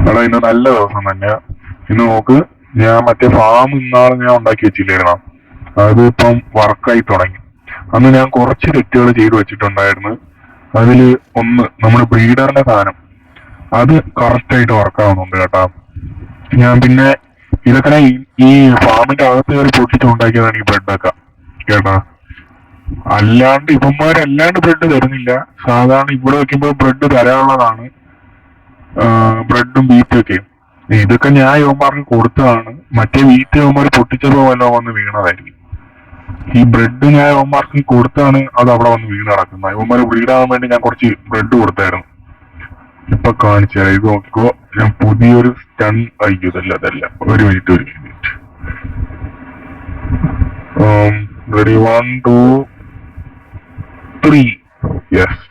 എടാ ഇന്ന് നല്ല ദിവസം തന്നെ. ഇന്ന് നോക്ക്, ഞാൻ മറ്റേ ഫാം ഇന്നാള് ഞാൻ ഉണ്ടാക്കി വെച്ചില്ലായിരുന്നോ, അത് ഇപ്പം വർക്കായി തുടങ്ങി. അന്ന് ഞാൻ കുറച്ച് തെറ്റുകൾ ചെയ്തു വെച്ചിട്ടുണ്ടായിരുന്നു. അതില് ഒന്ന്, നമ്മുടെ ബ്രീഡറിന്റെ സാധനം അത് കറക്റ്റ് ആയിട്ട് വർക്കാവുന്നുണ്ട് കേട്ടാ. ഞാൻ പിന്നെ ഇതൊക്കെ ഞാൻ ഈ ഫാമിന്റെ അകത്ത് കയറി പൊട്ടിച്ചുണ്ടാക്കിയതാണ് ഈ ബ്രെഡൊക്കെ കേട്ടാ. അല്ലാണ്ട് ഇവന്മാരല്ലാണ്ട് ബ്രെഡ് തരുന്നില്ല. സാധാരണ ഇവിടെ വെക്കുമ്പോൾ ബ്രെഡ് തരാനുള്ളതാണ്, ബ്രെഡും ബീറ്റും ഒക്കെ. ഇതൊക്കെ ഞാൻ യുവന്മാർക്ക് കൊടുത്തതാണ്. മറ്റേ വീറ്റ് യുവന്മാർ പൊട്ടിച്ചതോ വല്ലോ വന്ന് വീണതായിരിക്കും. ഈ ബ്രെഡ് ഞാൻ യുവന്മാർക്ക് കൊടുത്താണ് അത് അവിടെ വന്ന് വീണ് കിടക്കുന്നത്. യുവന്മാർ ബ്രീഡാകാൻ വേണ്ടി ഞാൻ കുറച്ച് ബ്രെഡ് കൊടുത്തായിരുന്നു. ഇപ്പൊ കാണിച്ചു തരാം, ഇത് നോക്കിക്കോ. ഞാൻ പുതിയൊരു സ്റ്റൺ, അയ്യോ അതല്ല, ഒരു മിനിറ്റ്. റെഡി, 1 2 3. യെസ്.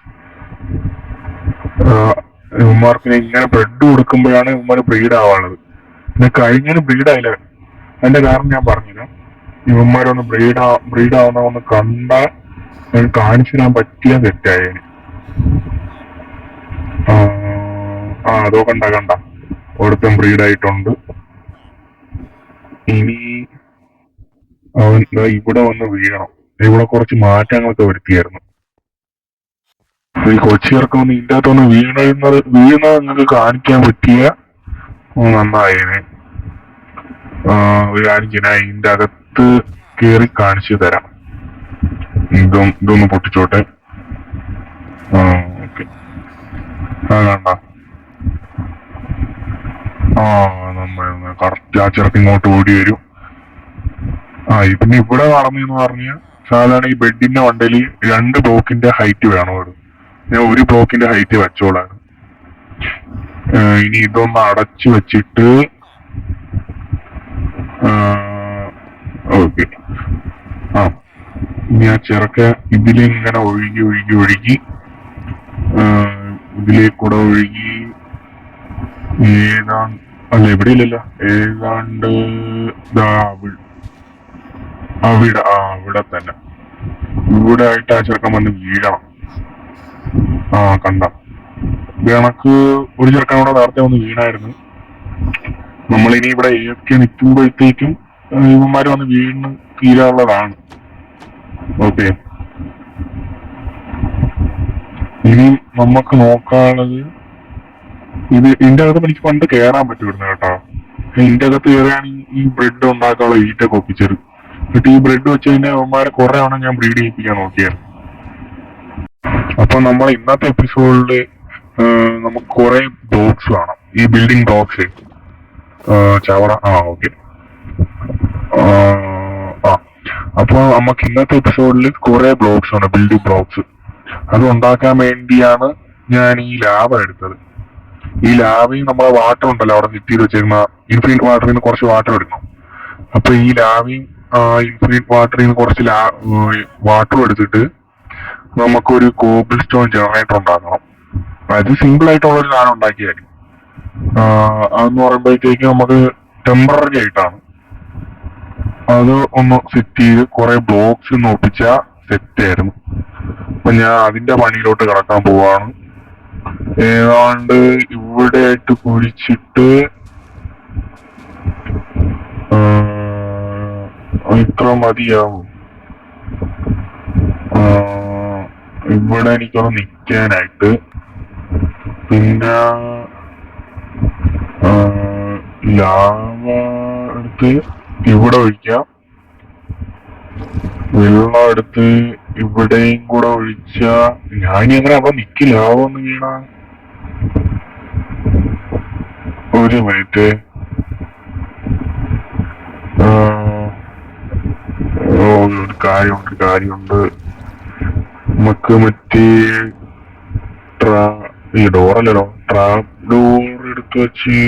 ഇവന്മാർക്ക് ഇങ്ങനെ ബ്രെഡ് കൊടുക്കുമ്പോഴാണ് ഇവന്മാർ ബ്രീഡ് ആവാനുള്ളത്. പിന്നെ കഴിഞ്ഞതിന് ബ്രീഡ് ആയില്ല. അതിന്റെ കാരണം ഞാൻ പറഞ്ഞുതരാം. ഇവന്മാരൊന്ന് ബ്രീഡ് ആവുന്ന ഒന്ന് കണ്ടാൽ കാണിച്ചു തരാൻ പറ്റിയ തെറ്റായതിന്. അതോ കണ്ട ഒരുത്തൻ ബ്രീഡ് ആയിട്ടുണ്ട്. ഇനി അവൻ ഇവിടെ വന്ന് വീഴണം. ഇവിടെ കുറച്ച് മാറ്റങ്ങളൊക്കെ വരുത്തിയായിരുന്നു. ഈ കൊച്ചിയിറക്കം വന്ന് ഇതിൻ്റെ അകത്തൊന്ന് വീഴുന്നത് നിങ്ങൾക്ക് കാണിക്കാൻ പറ്റിയ നന്നായേനെ. ഒരു കാര്യം ചെയ്യാൻ ഇതിന്റെ അകത്ത് കേറി കാണിച്ചു തരാം. ഇതൊന്ന് പൊട്ടിച്ചോട്ടെ. ഓക്കെ. കണ്ട, നന്നായി കറക്റ്റ് ആ ചെറുക്ക് ഇങ്ങോട്ട് ഓടി വരും. പിന്നെ ഇവിടെ നടന്നെന്ന് പറഞ്ഞാൽ സാധാരണ ഈ ബെഡിന്റെ മണ്ടയിൽ 2 ബ്ലോക്കിന്റെ ഹൈറ്റ് വേണം. ഞാൻ 1 ബ്ലോക്കിന്റെ ഹൈറ്റ് വെച്ചോളാണ്. ഇനി ഇതൊന്ന് അടച്ചു വെച്ചിട്ട് ഓക്കെ. ഇനി ആ ചെറുക്ക ഇതിലിങ്ങനെ ഒഴുകി ഇതിലേക്കൂടെ ഒഴുകി ഏതാണ്ട്, അല്ല ഇവിടെ ഇല്ലല്ലോ, ഏതാണ്ട് അവിടെ തന്നെ ഇവിടെ ആയിട്ട് ആ ചെറുക്കൻ വന്ന് വീഴണം. കണ്ട കണക്ക് ഒരു ചെറുക്കനോടെ നേരത്തെ വന്ന് വീണായിരുന്നു. നമ്മളിനി ഇവിടെ ഏതൊക്കെ നിൽക്കുമ്പോഴത്തേക്കും ഇവന്മാര് വന്ന് വീണ് തീരാനുള്ളതാണ്. ഓക്കെ. ഇനി നമുക്ക് നോക്കാനുള്ളത് ഇതിന്റെ അകത്ത് എനിക്ക് പണ്ട് കയറാൻ പറ്റുമായിരുന്നു കേട്ടോ. ഇതിന്റെ അകത്ത് കയറിയാണ് ഈ ബ്രെഡ് ഉണ്ടാക്കാനുള്ള ഈറ്റൊക്കെ ഒപ്പിച്ചത്. എന്നിട്ട് ഈ ബ്രെഡ് വെച്ച് കഴിഞ്ഞാൽ അവന്മാരെ കുറെ തവണ ഞാൻ ബ്രീഡ് ചെയ്യിപ്പിക്കാൻ നോക്കിയായിരുന്നു. അപ്പൊ നമ്മൾ ഇന്നത്തെ എപ്പിസോഡില് നമുക്ക് കുറെ ബ്ലോക്സ് വേണം, ഈ ബിൽഡിംഗ് ബ്ലോക്സ്. ചവറ. ഓക്കെ. അപ്പൊ നമുക്ക് ഇന്നത്തെ എപ്പിസോഡിൽ കുറെ ബ്ലോക്സ് ആണ്, ബിൽഡിംഗ് ബ്ലോക്സ്. അത് ഉണ്ടാക്കാൻ വേണ്ടിയാണ് ഞാൻ ഈ ലാവ എടുത്തത്. ഈ ലാവയും നമ്മളെ വാട്ടർ ഉണ്ടല്ലോ അവിടെ സെറ്റ് ചെയ്ത് വെച്ചിരുന്ന ഇൻഫിനിറ്റ് വാട്ടറിൽ നിന്ന് കുറച്ച് വാട്ടർ എടുക്കണം. അപ്പൊ ഈ ലാവയും ഇൻഫിനിറ്റ് വാട്ടറിൽ നിന്ന് കുറച്ച് വാട്ടർ എടുത്തിട്ട് നമുക്കൊരു കോബിൾ സ്റ്റോൺ ജനറേറ്റർ ഉണ്ടാക്കണം. അത് സിമ്പിൾ ആയിട്ടുള്ളൊരു സാധനം ഉണ്ടാക്കിയായിരിക്കും. അതെന്ന് പറയുമ്പോഴത്തേക്ക് നമുക്ക് ടെമ്പററി ആയിട്ടാണ്. അത് ഒന്ന് സെറ്റ് ചെയ്ത് കുറെ ബ്ലോക്സ് ഒന്ന് ഒപ്പിച്ച സെറ്റ് ആയിരുന്നു. അപ്പൊ ഞാൻ അതിന്റെ പണിയിലോട്ട് കിടക്കാൻ പോവാണ്. ഏതാണ്ട് ഇവിടെ ആയിട്ട് കുഴിച്ചിട്ട് ഇത്ര മതിയാവും. ഇവിടെ എനിക്കൊന്ന് നിൽക്കാനായിട്ട്. പിന്നെ ലാവ എടുത്ത് ഇവിടെ ഒഴിക്കാം. വെള്ളം എടുത്ത് ഇവിടെയും കൂടെ ഒഴിച്ച ഞാനി അങ്ങനെ അവിടെ നിക്കില്ല. ലാവൊന്ന് വീണ. ഒരു മിനിറ്റ്. ഒരു കാര്യമുണ്ട്. നമുക്ക് മറ്റേ ഈ ഡോറല്ലോ, ട്രാപ്പ് ഡോർ എടുത്ത് വെച്ച്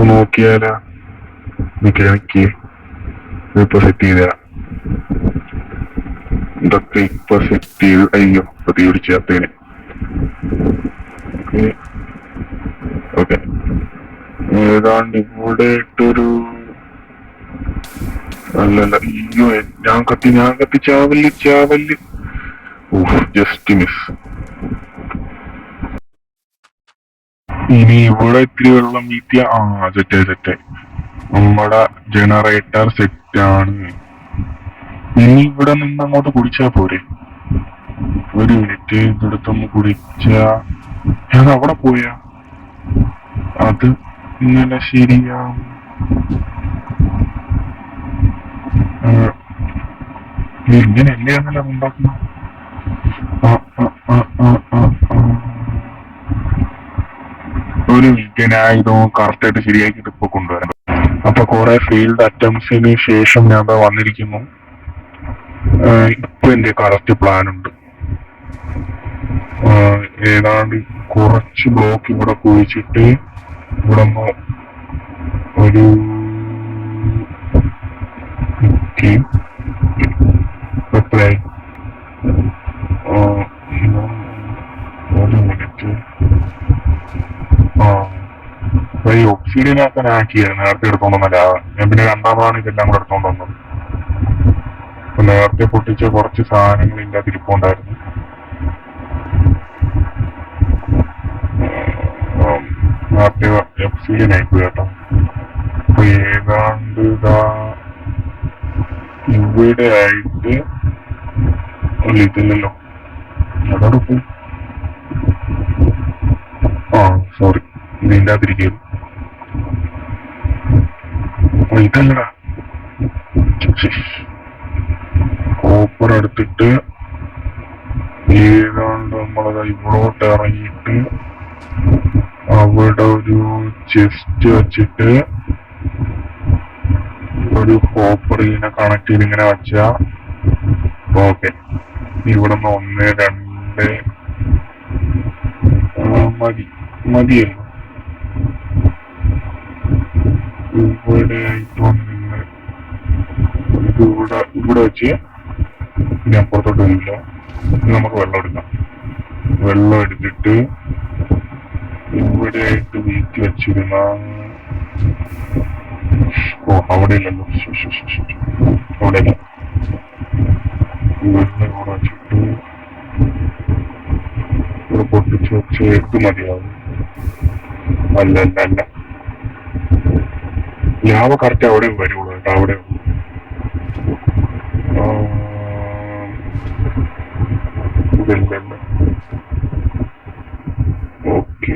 നോക്കിയാലാ. നിക്ക് ഇപ്പൊ സെറ്റ് ചെയ്ത ഇതൊക്കെ ഇപ്പൊ സെറ്റ് ചെയ്ത്. അയ്യോ ഇപ്പൊ തീ പിടിച്ചേർത്തേന്. ഓക്കെ. ഏതാണ്ട് ഇവിടെ ഇട്ടൊരു, അല്ലല്ല, അയ്യോ ഞാൻ കത്തി ചാവല്. Just miss. ഇനി ഇവിടെ ഇത്തിരി വെള്ളം വീട്ടിയ സെറ്റ് നമ്മുടെ ജനറേറ്റർ സെറ്റ് ആണ്. ഇനി ഇവിടെ നിന്ന് അങ്ങോട്ട് കുടിച്ചാ പോരെ? ഒരു മിനിറ്റ്, ഇതെടുത്തൊന്ന് കുടിച്ചാ ഞാൻ അവിടെ പോയാ അത് ഇങ്ങനെ ശരിയാ? ഇങ്ങനെ അല്ലേ ഉണ്ടാക്കുന്ന? ഒരു മിനിറ്റ്, ഞാൻ ഇത് കറക്റ്റ് ആയിട്ട് ശരിയാക്കിട്ട് ഇപ്പൊ കൊണ്ടുവരാം. അപ്പൊ കുറെ ഫീൽഡ് അറ്റംപ്റ്റ്സിന് ശേഷം ഞാൻ വന്നിരിക്കുന്നു. ഇപ്പൊ എന്റെ കറക്റ്റ് പ്ലാൻ ഉണ്ട്. ഏതാണ്ട് കുറച്ച് ബ്ലോക്ക് ഇവിടെ കുഴിച്ചിട്ട് ഇവിടെ ഒരു ഒരു മിനിറ്റ്. ഈ ഒബ്സീഡിയനൊക്കെ ഞാൻ ആക്കിയായിരുന്നു നേരത്തെ എടുത്തോണ്ടൊന്നല്ല. ഞാൻ പിന്നെ രണ്ടാമതാണ് ഇതെല്ലാം കൂടെ എടുത്തോണ്ട് വന്നത്. അപ്പൊ നേരത്തെ പൊട്ടിച്ച കുറച്ച് സാധനങ്ങൾ ഇതിന്റെ അത് ഇരിപ്പുണ്ടായിരുന്നു. നേരത്തെ ഒബ്സീഡിയൻ ആയിപ്പോയി കേട്ടോ. അപ്പൊ ഏതാണ്ട് ഇതാ ഇവിടെ ആയിട്ട് ഇതില്ലല്ലോ. അതോടെ പോയി. സോറി, ഇതിൻ്റെ അതിരിക്കും. ഇതല്ലടാ, കോപ്പർ എടുത്തിട്ട് ഏതാണ്ട് നമ്മളത് ഇവിടോട്ട് ഇറങ്ങിയിട്ട് അവിടെ ഒരു ചെസ്റ്റ് വെച്ചിട്ട് ഒരു കോപ്പർ ഇതിനെ കണക്ട് ചെയ്ത് ഇങ്ങനെ വെച്ചാ ഓക്കെ. ഇവിടെ നിന്ന് 1 2 മതിയല്ലോ. ഇവിടെ ആയിട്ട് വന്നിങ്ങനെ ഇവിടെ വെച്ച് ഇനി അപ്പുറത്തോട്ട് വരില്ല. നമുക്ക് വെള്ളം എടുക്കാം. വെള്ളം എടുത്തിട്ട് ഇവിടെ ആയിട്ട് വീട്ടി വെച്ചിരുന്ന അവിടെ ഇല്ലല്ലോ, അവിടെ ഇല്ല. വെള്ളം ഇവിടെ വെച്ചിട്ട് ഇവിടെ പൊട്ടിച്ച് വെച്ച് എടുത്ത് മതിയാവും. അല്ല ലാവ കറക്റ്റ് അവിടെ വരുള്ളൂ കേട്ടോ. അവിടെ ഓക്കെ.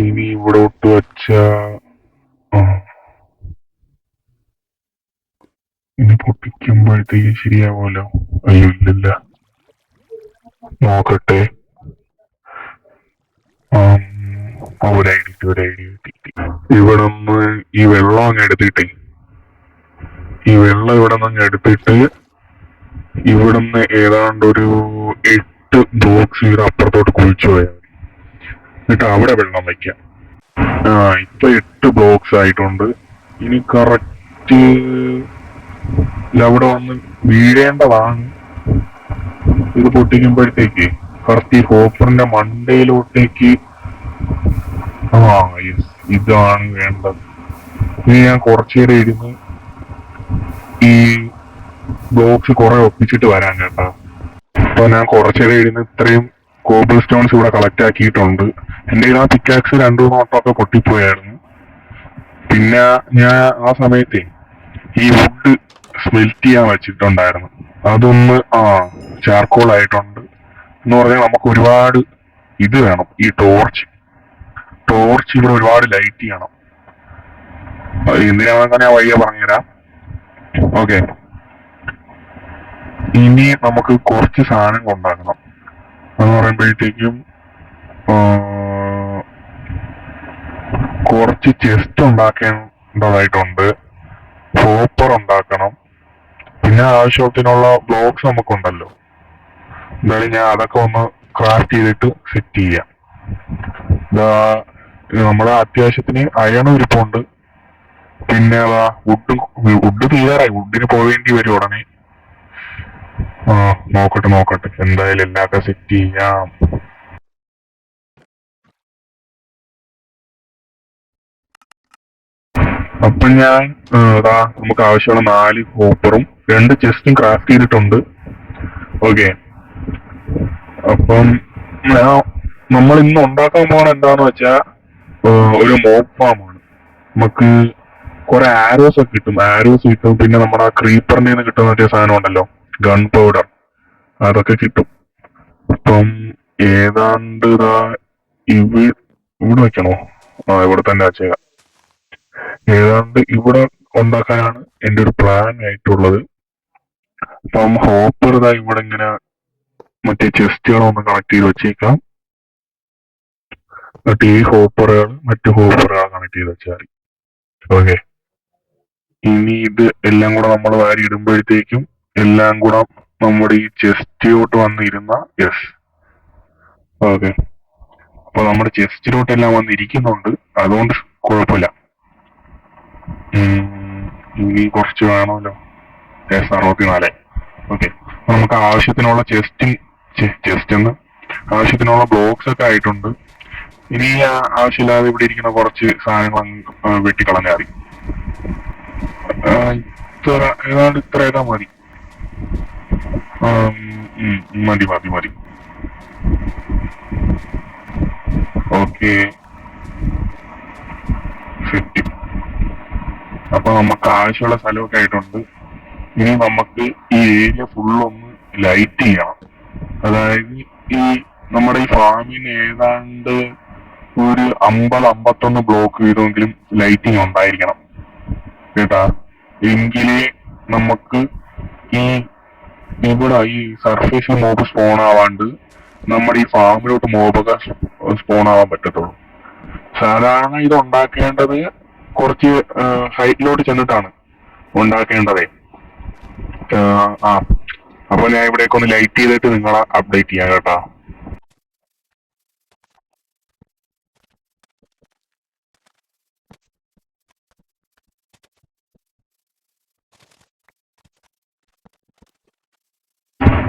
ഇനി ഇവിടോട്ട് വെച്ച ഇനി പൊട്ടിക്കുമ്പോഴത്തേക്ക് ശരിയാവുമല്ലോ. അയ്യോ ഇല്ലല്ല, നോക്കട്ടെ. ഒരു ഐഡിയ കിട്ടി. ഇവിടെ നിന്ന് ഈ വെള്ളം അങ്ങ് എടുത്തിട്ടേ, ഈ വെള്ളം ഇവിടെ നിന്ന് എടുത്തിട്ട് ഇവിടുന്ന് ഏതാണ്ട് ഒരു 8 ബോക്സ് ഇവിടെ അപ്പുറത്തോട്ട് കുഴിച്ചു പോയാൽ മതി. എന്നിട്ട് അവിടെ വെള്ളം വയ്ക്കാം. ഇപ്പൊ 8 ബ്ലോക്സ് ആയിട്ടുണ്ട്. ഇനി കറക്റ്റ് അവിടെ വന്ന് വീഴേണ്ടതാണ്. ഇത് പൊട്ടിക്കുമ്പോഴത്തേക്ക് കറക്റ്റ് ഈ ഹോപ്പറിന്റെ മണ്ടയിലോട്ടേക്ക് യെസ്, ഇതാണ് വേണ്ടത്. ഇനി ഞാൻ കുറച്ചേരം ഇരുന്ന് ഈ ബ്ലോക്സ് കുറെ ഒപ്പിച്ചിട്ട് വരാൻ കേട്ടാ. അപ്പൊ ഞാൻ കുറച്ചേരം ഇരുന്ന് ഇത്രയും കോബിൾ സ്റ്റോൺസ് ഇവിടെ കളക്ട് ആക്കിയിട്ടുണ്ട്. എന്റെ ആ പിക്കാക്സ് 2-3 വട്ടമൊക്കെ പൊട്ടിപ്പോയായിരുന്നു. പിന്നെ ഞാൻ ആ സമയത്തെ ഈ വുഡ് സ്മെൽറ്റ് ചെയ്യാൻ വെച്ചിട്ടുണ്ടായിരുന്നു. അതൊന്ന് ചാർക്കോൾ ആയിട്ടുണ്ട്. എന്ന് പറഞ്ഞാൽ നമുക്ക് ഒരുപാട് ഇത് വേണം, ഈ ടോർച്ച് ഇവിടെ ഒരുപാട് ലൈറ്റ് ചെയ്യണം. എന്തിനാണെന്ന് ഞാൻ വഴിയെ പറഞ്ഞുതരാം. ഓക്കെ, ഇനി നമുക്ക് കുറച്ച് സാധനം കൊണ്ടാക്കണം. എന്ന് പറയുമ്പോഴത്തേക്കും കുറച്ച് ചെസ്റ്റ് ഉണ്ടാക്കേണ്ടതായിട്ടുണ്ട്. ഹോപ്പർ ഉണ്ടാക്കണം. പിന്നെ ആവശ്യത്തിനുള്ള ബ്ലോക്സ് നമുക്കുണ്ടല്ലോ. എന്തായാലും ഞാൻ അതൊക്കെ ഒന്ന് ക്രാഫ്റ്റ് ചെയ്തിട്ട് സെറ്റ് ചെയ്യാം. നമ്മളെ അത്യാവശ്യത്തിന് അയണും ഇരിപ്പുണ്ട്. പിന്നെ വുഡ് തീരാറായി. വുഡിന് പോവേണ്ടി വരും ഉടനെ. നോക്കട്ടെ എന്തായാലും എല്ലാക്കെ സെറ്റ് ചെയ്യാം. അപ്പൊ ഞാൻ നമുക്ക് ആവശ്യമുള്ള 4 ഹോപ്പറും 2 ചെസ്റ്റും ക്രാഫ്റ്റ് ചെയ്തിട്ടുണ്ട്. ഓക്കെ, അപ്പം നമ്മൾ ഇന്ന് ഉണ്ടാക്കാൻ പോകണ എന്താന്ന് വെച്ചാ ഒരു മോക്ക് ഫാമാണ്. നമുക്ക് കുറെ ആരോസ് ഒക്കെ കിട്ടും. ആരോസ് കിട്ടും, പിന്നെ നമ്മുടെ ആ ക്രീപ്പറിന്റെ നിന്ന് കിട്ടുന്ന മറ്റേ സാധനം ഉണ്ടല്ലോ, ഗൺ പൗഡർ, അതൊക്കെ കിട്ടും. അപ്പം ഏതാണ്ട് ഇതാ ഇവി ഇവിടെ വെക്കണോ? ആ, ഇവിടെ തന്നെ വെച്ചേക്കാം. ഏതാണ്ട് ഇവിടെ ഉണ്ടാക്കാനാണ് എന്റെ ഒരു പ്ലാൻ ആയിട്ടുള്ളത്. അപ്പം ഹോപ്പർ ഇതാ ഇവിടെ ഇങ്ങനെ മറ്റേ ചെസ്റ്റുകളൊന്ന് കണക്ട് ചെയ്ത് വെച്ചേക്കാം. എന്നിട്ട് ഈ ഹോപ്പറുകൾ മറ്റു ഹോപ്പറുകൾ കണക്ട് ചെയ്ത് വെച്ചാൽ മതി. ഓക്കെ. ഇനി ഇത് എല്ലാം കൂടെ നമ്മൾ വാരി ഇടുമ്പോഴത്തേക്കും എല്ലാം കൂടെ നമ്മുടെ ഈ ചെസ്റ്റിലോട്ട് വന്നിരുന്ന, യെസ്, ഓക്കെ. അപ്പൊ നമ്മുടെ ചെസ്റ്റിലോട്ട് എല്ലാം വന്നിരിക്കുന്നുണ്ട്, അതുകൊണ്ട് കുഴപ്പമില്ല. ഇനി കുറച്ച് വേണമല്ലോ. യെസ്, 64. ഓക്കെ. അപ്പൊ നമുക്ക് ആവശ്യത്തിനുള്ള ചെസ്റ്റ് എന്ന് ആവശ്യത്തിനുള്ള ബ്ലോക്സ് ഒക്കെ ആയിട്ടുണ്ട്. ഇനി ആവശ്യമില്ലാതെ ഇവിടെ ഇരിക്കുന്ന കുറച്ച് സാധനങ്ങൾ വെട്ടിക്കളഞ്ഞാൽ മതി. ഇത്ര ഏതാണ്ട് ഇത്രയൊക്കെ മതി. മതി മതി മതി. Okay, set. അപ്പൊ നമുക്ക് ആവശ്യമുള്ള സ്ഥലമൊക്കെ ആയിട്ടുണ്ട്. ഇനി നമുക്ക് ഈ ഏരിയ ഫുള്ളൊന്ന് ലൈറ്റ് ചെയ്യണം. അതായത് ഈ നമ്മുടെ ഈ ഫാമിന് ഏതാണ്ട് ഒരു 50-51 ബ്ലോക്ക് വീതമെങ്കിലും ലൈറ്റിംഗ് ഉണ്ടായിരിക്കണം കേട്ടാ. എങ്കിലേ നമുക്ക് ഈ ഇവിടെ ഈ സർഫേസിൽ മോബ് സ്പോൺ ആവാണ്ട് നമ്മുടെ ഈ ഫാമിലോട്ട് മോബൊക്കെ സ്പോൺ ആവാൻ പറ്റത്തുള്ളൂ. സാധാരണ ഇത് ഉണ്ടാക്കേണ്ടത് കുറച്ച് ഹൈറ്റിലോട്ട് ചെന്നിട്ടാണ് ഉണ്ടാക്കേണ്ടതേ. ആ, അപ്പൊ ഞാൻ ഇവിടേക്ക് ഒന്ന് ലൈറ്റ് ചെയ്തിട്ട് നിങ്ങളെ അപ്ഡേറ്റ് ചെയ്യാം കേട്ടാ.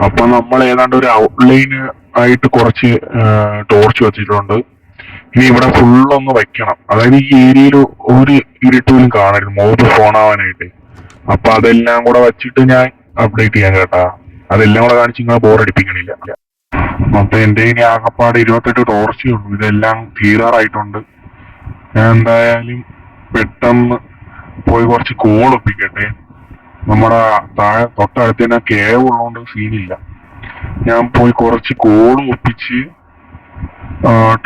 അപ്പൊ നമ്മൾ ഏതാണ്ട് ഒരു ഔട്ട്ലൈന് ആയിട്ട് കുറച്ച് ടോർച്ച് വെച്ചിട്ടുണ്ട്. ഇനി ഇവിടെ ഫുള്ളൊന്ന് വെക്കണം. അതായത് ഈ ഏരിയയിൽ ഒരു ഇരുട്ട് പോലും കാണരുത്, മോബ് ഫോൺ ആവാനായിട്ട്. അപ്പൊ അതെല്ലാം കൂടെ വെച്ചിട്ട് ഞാൻ അപ്ഡേറ്റ് ചെയ്യാൻ കേട്ടാ. അതെല്ലാം കൂടെ കാണിച്ച് നിങ്ങളെ ബോറടിപ്പിക്കണില്ല. അപ്പൊ എന്റെ ഇനി ആകപ്പാട് 28 ടോർച്ചേ ഉള്ളൂ. ഇതെല്ലാം തീരാറായിട്ടുണ്ട്. ഞാൻ എന്തായാലും പെട്ടെന്ന് പോയി കുറച്ച് കോൾ ഒപ്പിക്കട്ടെ. നമ്മുടെ താഴെ തൊട്ടടുത്ത് തന്നെ കേവ് ഉള്ളതുകൊണ്ട് സീനില്ല. ഞാൻ പോയി കുറച്ച് കോൾ ഒപ്പിച്ച്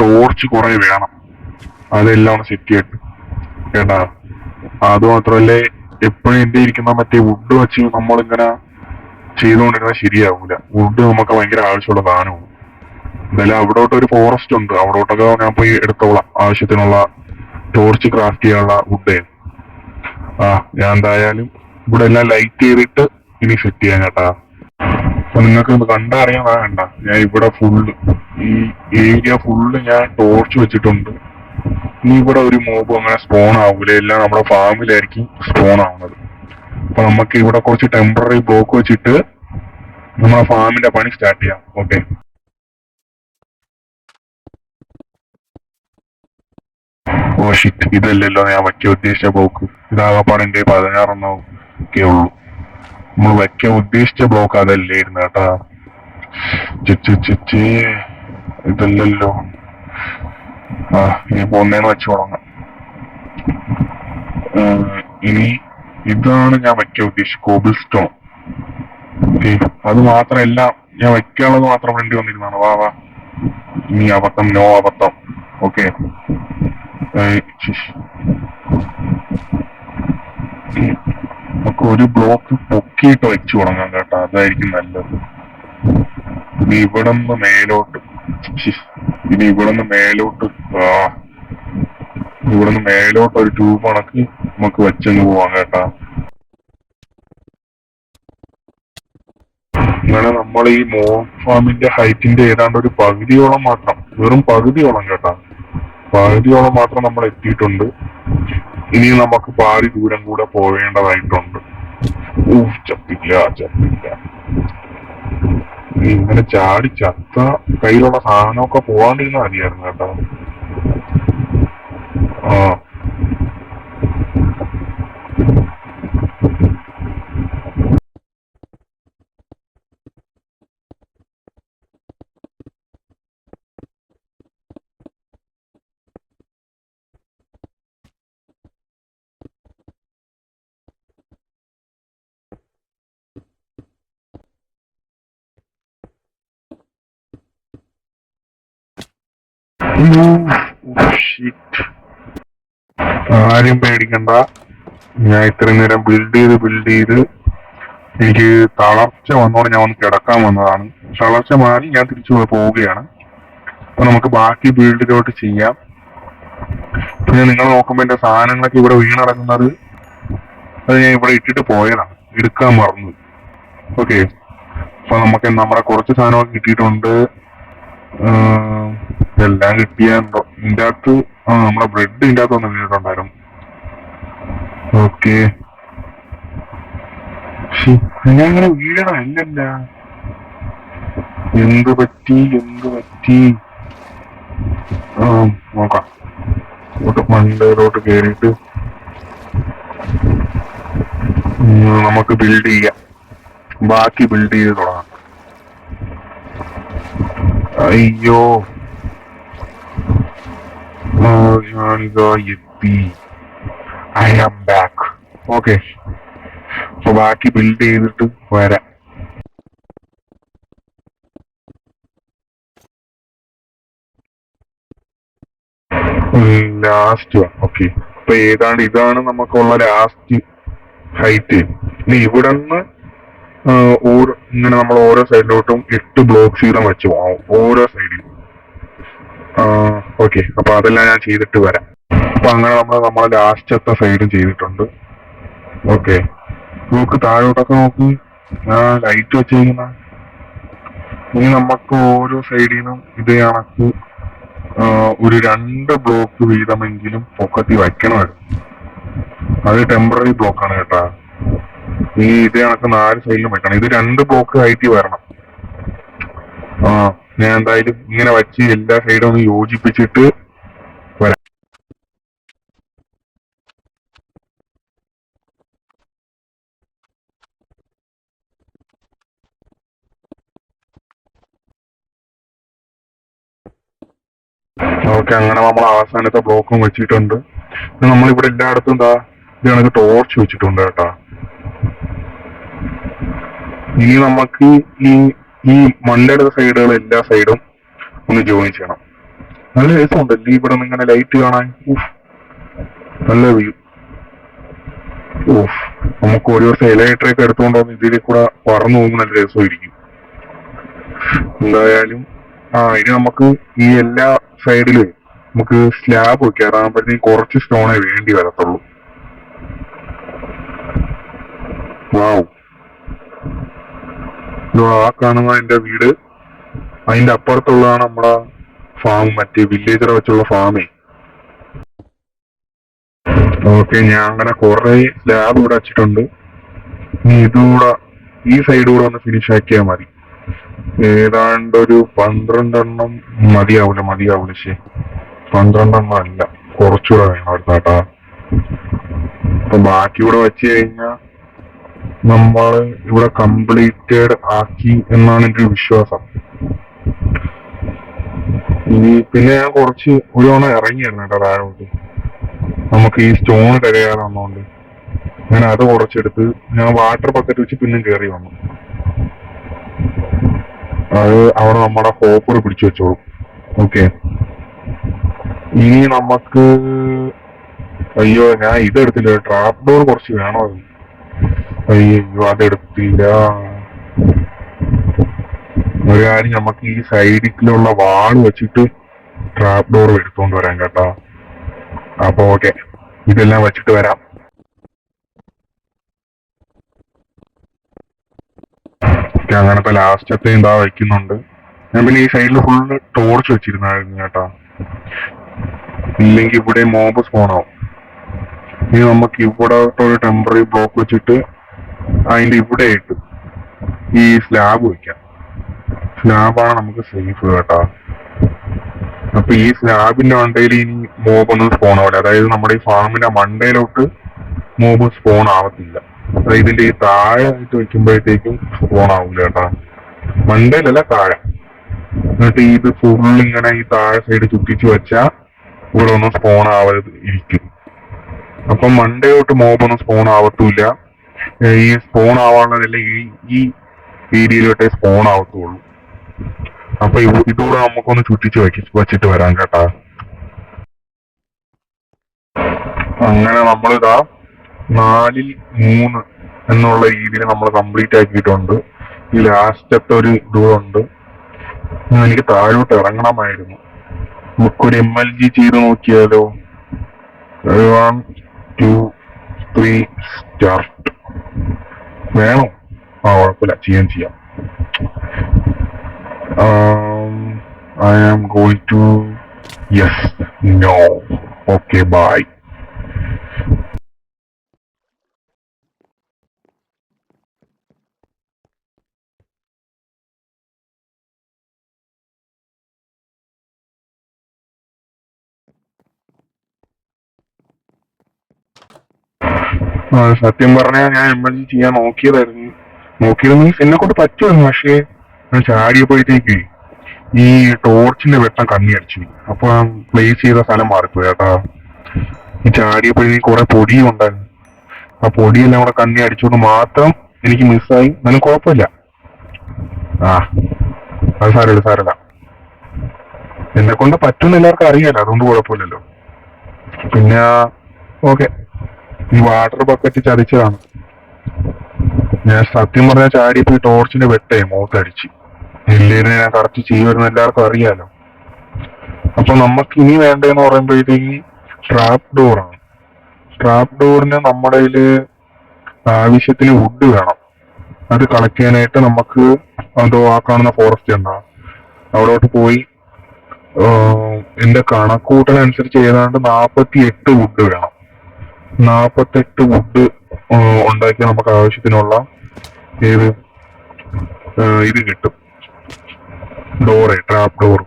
ടോർച്ച് കുറെ വേണം. അതെല്ലാം ഒന്ന് സെറ്റ് ചെയ്യട്ടെ കേട്ടാ. അത് മാത്രമല്ലേ, എപ്പോഴും എന്റെ ഇരിക്കുന്ന മറ്റേ വുഡ് വെച്ച് നമ്മളിങ്ങനെ ചെയ്തുകൊണ്ടിരുന്നാൽ ശരിയാവൂല. വുഡ് നമുക്ക് ഭയങ്കര ആവശ്യമുള്ള സാധനവും. എന്തായാലും അവിടോട്ട് ഒരു ഫോറസ്റ്റ് ഉണ്ട്, അവിടോട്ടൊക്കെ ഞാൻ പോയി എടുത്തോളാം ആവശ്യത്തിനുള്ള ടോർച്ച് ക്രാഫ്റ്റ് ചെയ്യാനുള്ള വുഡ്. ഞാൻ എന്തായാലും ഇവിടെ എല്ലാം ലൈറ്റ് ചെയ്തിട്ട് ഇനി സെറ്റ് ചെയ്യാൻ കേട്ടാ. അപ്പൊ നിങ്ങൾക്ക് കണ്ടറിയാൻ വേണ്ട, ഞാൻ ഇവിടെ ഫുള്ള് ഈ ഏരിയ ഫുള്ള് ഞാൻ ടോർച്ച് വെച്ചിട്ടുണ്ട്. ഇനി ഇവിടെ ഒരു മോബും അങ്ങനെ സ്പോൺ ആവൂല, എല്ലാം നമ്മുടെ ഫാമിലായിരിക്കും സ്പോൺ ആവുന്നത്. അപ്പൊ നമുക്ക് ഇവിടെ കുറച്ച് ടെമ്പററി ബ്ലോക്ക് വെച്ചിട്ട് നമ്മളെ ഫാമിന്റെ പണി സ്റ്റാർട്ട് ചെയ്യാം. ഓക്കെ. ഓ ഷിറ്റ്, ഇതല്ലല്ലോ ഞാൻ വയ്ക്കാൻ ഉദ്ദേശിച്ച ബ്ലോക്ക്. ഇതാകപ്പാട് എന്റെ 16 ഒക്കെ ഉള്ളൂ. നമ്മൾ വയ്ക്കാൻ ഉദ്ദേശിച്ച ബ്ലോക്ക് അതല്ലായിരുന്നു കേട്ടാ. ഇതല്ലല്ലോ. ഇനി ഒന്നേന്ന് വെച്ച് തുടങ്ങാം. ഇനി ഇതാണ് ഞാൻ വയ്ക്കാൻ ഉദ്ദേശിച്ച കോബിൾ സ്റ്റോൺ. ഓക്കെ. അത് മാത്രമല്ല, ഞാൻ വയ്ക്കാനുള്ളത് മാത്രം വേണ്ടി വന്നിരുന്നാണ്. വാ വാ, ഇനി അബദ്ധം, നോ അബദ്ധം. ഓക്കെ. നമുക്ക് ഒരു ബ്ലോക്ക് പൊക്കിയിട്ട് വെച്ചു തുടങ്ങാം കേട്ടോ, അതായിരിക്കും നല്ലത്. ഇനി ഇവിടെ നിന്ന് മേലോട്ട് ഇനി ഇവിടെ നിന്ന് മേലോട്ട് ഇവിടെ നിന്ന് മേലോട്ട് ഒരു ട്യൂബ് കണക്ക് നമുക്ക് വെച്ചങ്ങ് പോവാം കേട്ടാ. അങ്ങനെ നമ്മൾ ഈ മോൺ ഫാമിന്റെ ഹൈറ്റിന്റെ ഏതാണ്ട് ഒരു പകുതിയോളം മാത്രം, വെറും പകുതിയോളം കേട്ടാ, പകുതിയോളം മാത്രം നമ്മൾ എത്തിയിട്ടുണ്ട്. ഇനി നമുക്ക് പാതി ദൂരം കൂടെ പോവേണ്ടതായിട്ടുണ്ട്. ചത്തില്ല. ഇങ്ങനെ ചാടി ചത്ത കയ്യിലുള്ള സാധനമൊക്കെ പോവാണ്ടിരുന്ന മതിയായിരുന്നു കേട്ടോ. ആ ആരും പേടിക്കണ്ട. ഞാൻ ഇത്രയും നേരം ബിൽഡ് ചെയ്ത് എനിക്ക് തളർച്ച വന്നോടെ ഞാൻ ഒന്ന് കിടക്കാൻ വന്നതാണ്. തളർച്ച മാറി ഞാൻ തിരിച്ചു പോവുകയാണ്. അപ്പൊ നമുക്ക് ബാക്കി ബിൽഡിലോട്ട് ചെയ്യാം. പിന്നെ നിങ്ങൾ നോക്കുമ്പോ എന്റെ സാധനങ്ങളൊക്കെ ഇവിടെ വീണടങ്ങുന്നത് അത് ഞാൻ ഇവിടെ ഇട്ടിട്ട് പോയതാണ്, എടുക്കാൻ മറന്നു. ഓക്കെ, അപ്പൊ നമുക്ക് നമ്മുടെ കുറച്ച് സാധനമൊക്കെ കിട്ടിയിട്ടുണ്ട്. എല്ലാം കിട്ടിയാണ്ടോ ഇതിന്റെ അകത്ത്? നമ്മുടെ ബ്രെഡ് ഇതിന്റെ അകത്ത് ഒന്ന് വീണിട്ടുണ്ടായിരുന്നു. ഓക്കെ, ഞാൻ അങ്ങനെ വീഴണം ഇല്ലല്ല. എന്ത് പറ്റി? നോക്കാം. മണ്ടയിലോട്ട് കേറിയിട്ട് നമുക്ക് ബിൽഡ് ചെയ്യാം. ബാക്കി ബിൽഡ് ചെയ്ത് തുടങ്ങാം. അയ്യോ, ഞാനിതാ എത്തി. I am back. ഓക്കെ, അപ്പൊ ബാക്കി ബിൽഡ് ചെയ്തിട്ട് വരാം. ലാസ്റ്റ്. ഓക്കെ, അപ്പൊ ഏതാണ്ട് ഇതാണ് നമുക്കുള്ള ലാസ്റ്റ് ഹൈറ്റ്. ഇനി ഇവിടെ നിന്ന് ഇങ്ങനെ നമ്മൾ ഓരോ സൈഡിലോട്ടും 8 ബ്ലോക്സ് വീതം വെച്ച് പോകാം ഓരോ സൈഡിലും. ഓക്കെ, അപ്പൊ അതെല്ലാം ഞാൻ ചെയ്തിട്ട് വരാം. അപ്പൊ അങ്ങനെ നമ്മളെ ലാസ്റ്റത്തെ സൈഡും ചെയ്തിട്ടുണ്ട്. ഓക്കെ, നോക്ക് താഴോട്ടൊക്കെ നോക്ക്, ലൈറ്റ് വെച്ചിരിക്കുന്ന. ഇനി നമുക്ക് ഓരോ സൈഡിൽ നിന്നും ഇതേ കണക്ക് ഒരു 2 ബ്ലോക്ക് വീതമെങ്കിലും പൊക്കത്തി വയ്ക്കണമായിരുന്നു. അത് ടെമ്പററി ബ്ലോക്കാണ് കേട്ടാ. ഈ ഇതേ കണക്ക് 4 സൈഡിലും വെക്കണം. ഇത് 2 ബ്ലോക്ക് ഹൈറ്റ് വരണം. ഞാൻ എന്തായാലും ഇങ്ങനെ വച്ച് എല്ലാ സൈഡും ഒന്ന് യോജിപ്പിച്ചിട്ട് വരാം. ഓക്കെ, അങ്ങനെ നമ്മൾ അവസാനത്തെ ബ്ലോക്കും വെച്ചിട്ടുണ്ട്. നമ്മളിവിടെ എല്ലായിടത്തും എന്താ ഇത് കണക്ക് ടോർച്ച് വെച്ചിട്ടുണ്ട് കേട്ടാ. ഇനി നമുക്ക് ഈ മണ്ടയുടെ സൈഡുകൾ എല്ലാ സൈഡും ഒന്ന് ജോയിൻ ചെയ്യണം. നല്ല രസമുണ്ടല്ലേ ഇവിടെ നിന്ന് ഇങ്ങനെ ലൈറ്റ് കാണാൻ. നല്ല വ്യൂ. നമുക്ക് ഒരു ദിവസം എലക്ട്രിക് എടുത്തുകൊണ്ട് വന്ന് ഇതിൽ കൂടെ പറന്നു പോകുമ്പോൾ നല്ല രസമായിരിക്കും. എന്തായാലും ഇനി നമുക്ക് ഈ എല്ലാ സൈഡിലും നമുക്ക് സ്ലാബ് വെക്കാറാകുമ്പോഴത്തേക്ക് കുറച്ച് സ്റ്റോണേ വേണ്ടി വരത്തുള്ളൂ. വാവ്, ആ കാണുന്ന എന്റെ വീട്, അതിന്റെ അപ്പുറത്തുള്ളതാണ് നമ്മുടെ ഫാം, മറ്റേ വില്ലേജർ വെച്ചുള്ള ഫാമേ. ഓക്കെ, ഞാൻ അങ്ങനെ കുറെ സ്ലാബ് ഇവിടെ വെച്ചിട്ടുണ്ട്. ഇനി ഇതുകൂടെ ഈ സൈഡ് കൂടെ ഒന്ന് ഫിനിഷ് ആക്കിയാൽ മതി. ഏതാണ്ട് ഒരു 12 എണ്ണം മതിയാവൂല. 12 എണ്ണം അല്ല, കുറച്ചുകൂടെ വേണം അടുത്താട്ടാ. അപ്പൊ ബാക്കി ഇവിടെ വെച്ച് കഴിഞ്ഞാൽ നമ്മൾ ഇവിടെ കംപ്ലീറ്റഡ് ആക്കി എന്നാണ് എന്റെ ഒരു വിശ്വാസം. പിന്നെ ഞാൻ കുറച്ച് ഒരു തവണ ഇറങ്ങിയായിരുന്നു കേട്ടോ താഴോട്ട്. നമുക്ക് ഈ സ്റ്റോൺ തിരയാതെ വന്നോണ്ട് ഞാൻ അത് കുറച്ചെടുത്ത് ഞാൻ വാട്ടർ ബക്കറ്റ് വെച്ച് പിന്നും കയറി വന്നു. അത് അവിടെ നമ്മുടെ ഹോപ്പർ പിടിച്ചു വെച്ചോളും. ഓക്കെ, ഇനി നമുക്ക് അയ്യോ ഞാൻ ഇതെടുത്തില്ല, ട്രാപ്പ് ഡോർ കുറച്ച് വേണമായിരുന്നു. അയ്യോ അതെടുത്തില്ല. ഒരു കാര്യം, നമുക്ക് ഈ സൈഡിലുള്ള വാള് വെച്ചിട്ട് ട്രാപ്പ് ഡോർ എടുത്തോണ്ട് വരാൻ കേട്ടാ. അപ്പൊ ഓക്കെ, ഇതെല്ലാം വെച്ചിട്ട് വരാം. അങ്ങനത്തെ ലാസ്റ്റത്തെ എന്താ വെക്കുന്നുണ്ട്. ഞാൻ പിന്നെ ഈ സൈഡിൽ ഫുള്ള് ടോർച്ച് വെച്ചിരുന്നായിരുന്നു കേട്ടാ, ഇല്ലെങ്കിൽ ഇവിടെ മോബ് സ്പോണാവും. ഇനി നമുക്ക് ഇവിടെ ഒരു ടെമ്പററി ബ്ലോക്ക് വെച്ചിട്ട് അതിന്റെ ഇവിടെ ഇട്ട് ഈ സ്ലാബ് വെക്കാം. സ്ലാബാണ് നമുക്ക് സേഫ് കേട്ടാ. അപ്പൊ ഈ സ്ലാബിന്റെ മണ്ടയിൽ ഇനി മോബ് ഒന്നും സ്പോൺ ആവില്ല. അതായത് നമ്മുടെ ഈ ഫാമിന്റെ മണ്ടയിലോട്ട് മോബ് സ്പോൺ ആവത്തില്ല. അതായത് ഇതിന്റെ ഈ താഴെ ആയിട്ട് വെക്കുമ്പോഴത്തേക്കും സ്പോൺ ആവൂല കേട്ടാ. മണ്ടയിലല്ല, താഴെ. എന്നിട്ട് ഇത് ഫുൾ ഇങ്ങനെ ഈ താഴെ സൈഡ് ചുറ്റിച്ച് വെച്ചാൽ ഇവിടെ ഒന്നും സ്പോൺ ആവരുത് ഇരിക്കും. അപ്പൊ മണ്ടയോട്ട് മോബൊന്നും സ്പോൺ ആവത്തൂല്ല. ഈ സ്പോൺ ആവാനുള്ളതല്ല ഈ ഏരിയയിലോട്ടേ സ്പോൺ ആവത്തുള്ളൂ. അപ്പൊ ഇതുകൂടെ നമുക്കൊന്ന് ചുറ്റിച്ച് വച്ചിട്ട് വരാം കേട്ടാ. അങ്ങനെ നമ്മളിതാ 4-3 എന്നുള്ള രീതിയിൽ നമ്മൾ കംപ്ലീറ്റ് ആക്കിയിട്ടുണ്ട്. ഈ ലാസ്റ്റത്തെ ഒരു ഇതുകൊണ്ട് എനിക്ക് താഴോട്ട് ഇറങ്ങണമായിരുന്നു. നമുക്കൊരു MLG ചെയ്ത് നോക്കിയാലോ? 1 2 3 സ്റ്റാർട്ട്. വേണോ? കുഴപ്പമില്ല, ചെയ്യാം. I am going to yes, no, okay, bye. സത്യം പറഞ്ഞാൽ ഞാൻ MLG ചെയ്യാൻ നോക്കിയത് മീൻസ് എന്നെ കൊണ്ട് പറ്റുമായിരുന്നു. പക്ഷേ ഞാൻ ചാടിയപ്പോഴത്തേക്ക് ഈ ടോർച്ചിന്റെ വെട്ടം കണ്ണി അടിച്ചു. അപ്പൊ പ്ലേസ് ചെയ്ത സ്ഥലം മാറിപ്പോയി കേട്ടാ. ഈ ചാടിയപ്പോഴത്തേക്ക് കുറെ പൊടിയും ഉണ്ടായിരുന്നു. ആ പൊടിയെല്ലാം കൂടെ കണ്ണി അടിച്ചുകൊണ്ട് മാത്രം എനിക്ക് മിസ്സായി. എന്നാലും കുഴപ്പമില്ല. അത് സാരമില്ല. എന്നെ കൊണ്ട് പറ്റുന്ന എല്ലാവർക്കും അറിയാലോ, അതുകൊണ്ട് കുഴപ്പമില്ലല്ലോ. പിന്നെ ഓക്കെ, ഈ വാട്ടർ ബക്കറ്റ് ചതിച്ചതാണ്. ഞാൻ സത്യം പറഞ്ഞാൽ ചാടിയപ്പോ ഈ ടോർച്ചിന്റെ വെട്ടേ മുഖത്തടിച്ച്. ഇല്ലേന്ന് ഞാൻ കറക്റ്റ് ചെയ്യുമെന്ന് എല്ലാവർക്കും അറിയാലോ. അപ്പൊ നമുക്ക് ഇനി വേണ്ടതെന്ന് പറയുമ്പോഴത്തേക്ക് ട്രാപ്പ് ഡോറാണ്. ട്രാപ്പ് ഡോറിന് നമ്മുടെ കയ്യില് ആവശ്യത്തിന് വുഡ് വേണം. അത് കളക്ട് ചെയ്യാനായിട്ട് നമുക്ക് എന്തോ ആ കാണുന്ന ഫോറസ്റ്റ് ഉണ്ടാവും, അവിടോട്ട് പോയി എന്റെ കണക്കൂട്ടലനുസരിച്ച് ഏതാണ്ട് 48 വുഡ് വേണം. 48 വുഡ് ഉണ്ടാക്കി നമുക്ക് ആവശ്യത്തിനുള്ള ഇത് കിട്ടും, ട്രാപ്പ് ഡോർ.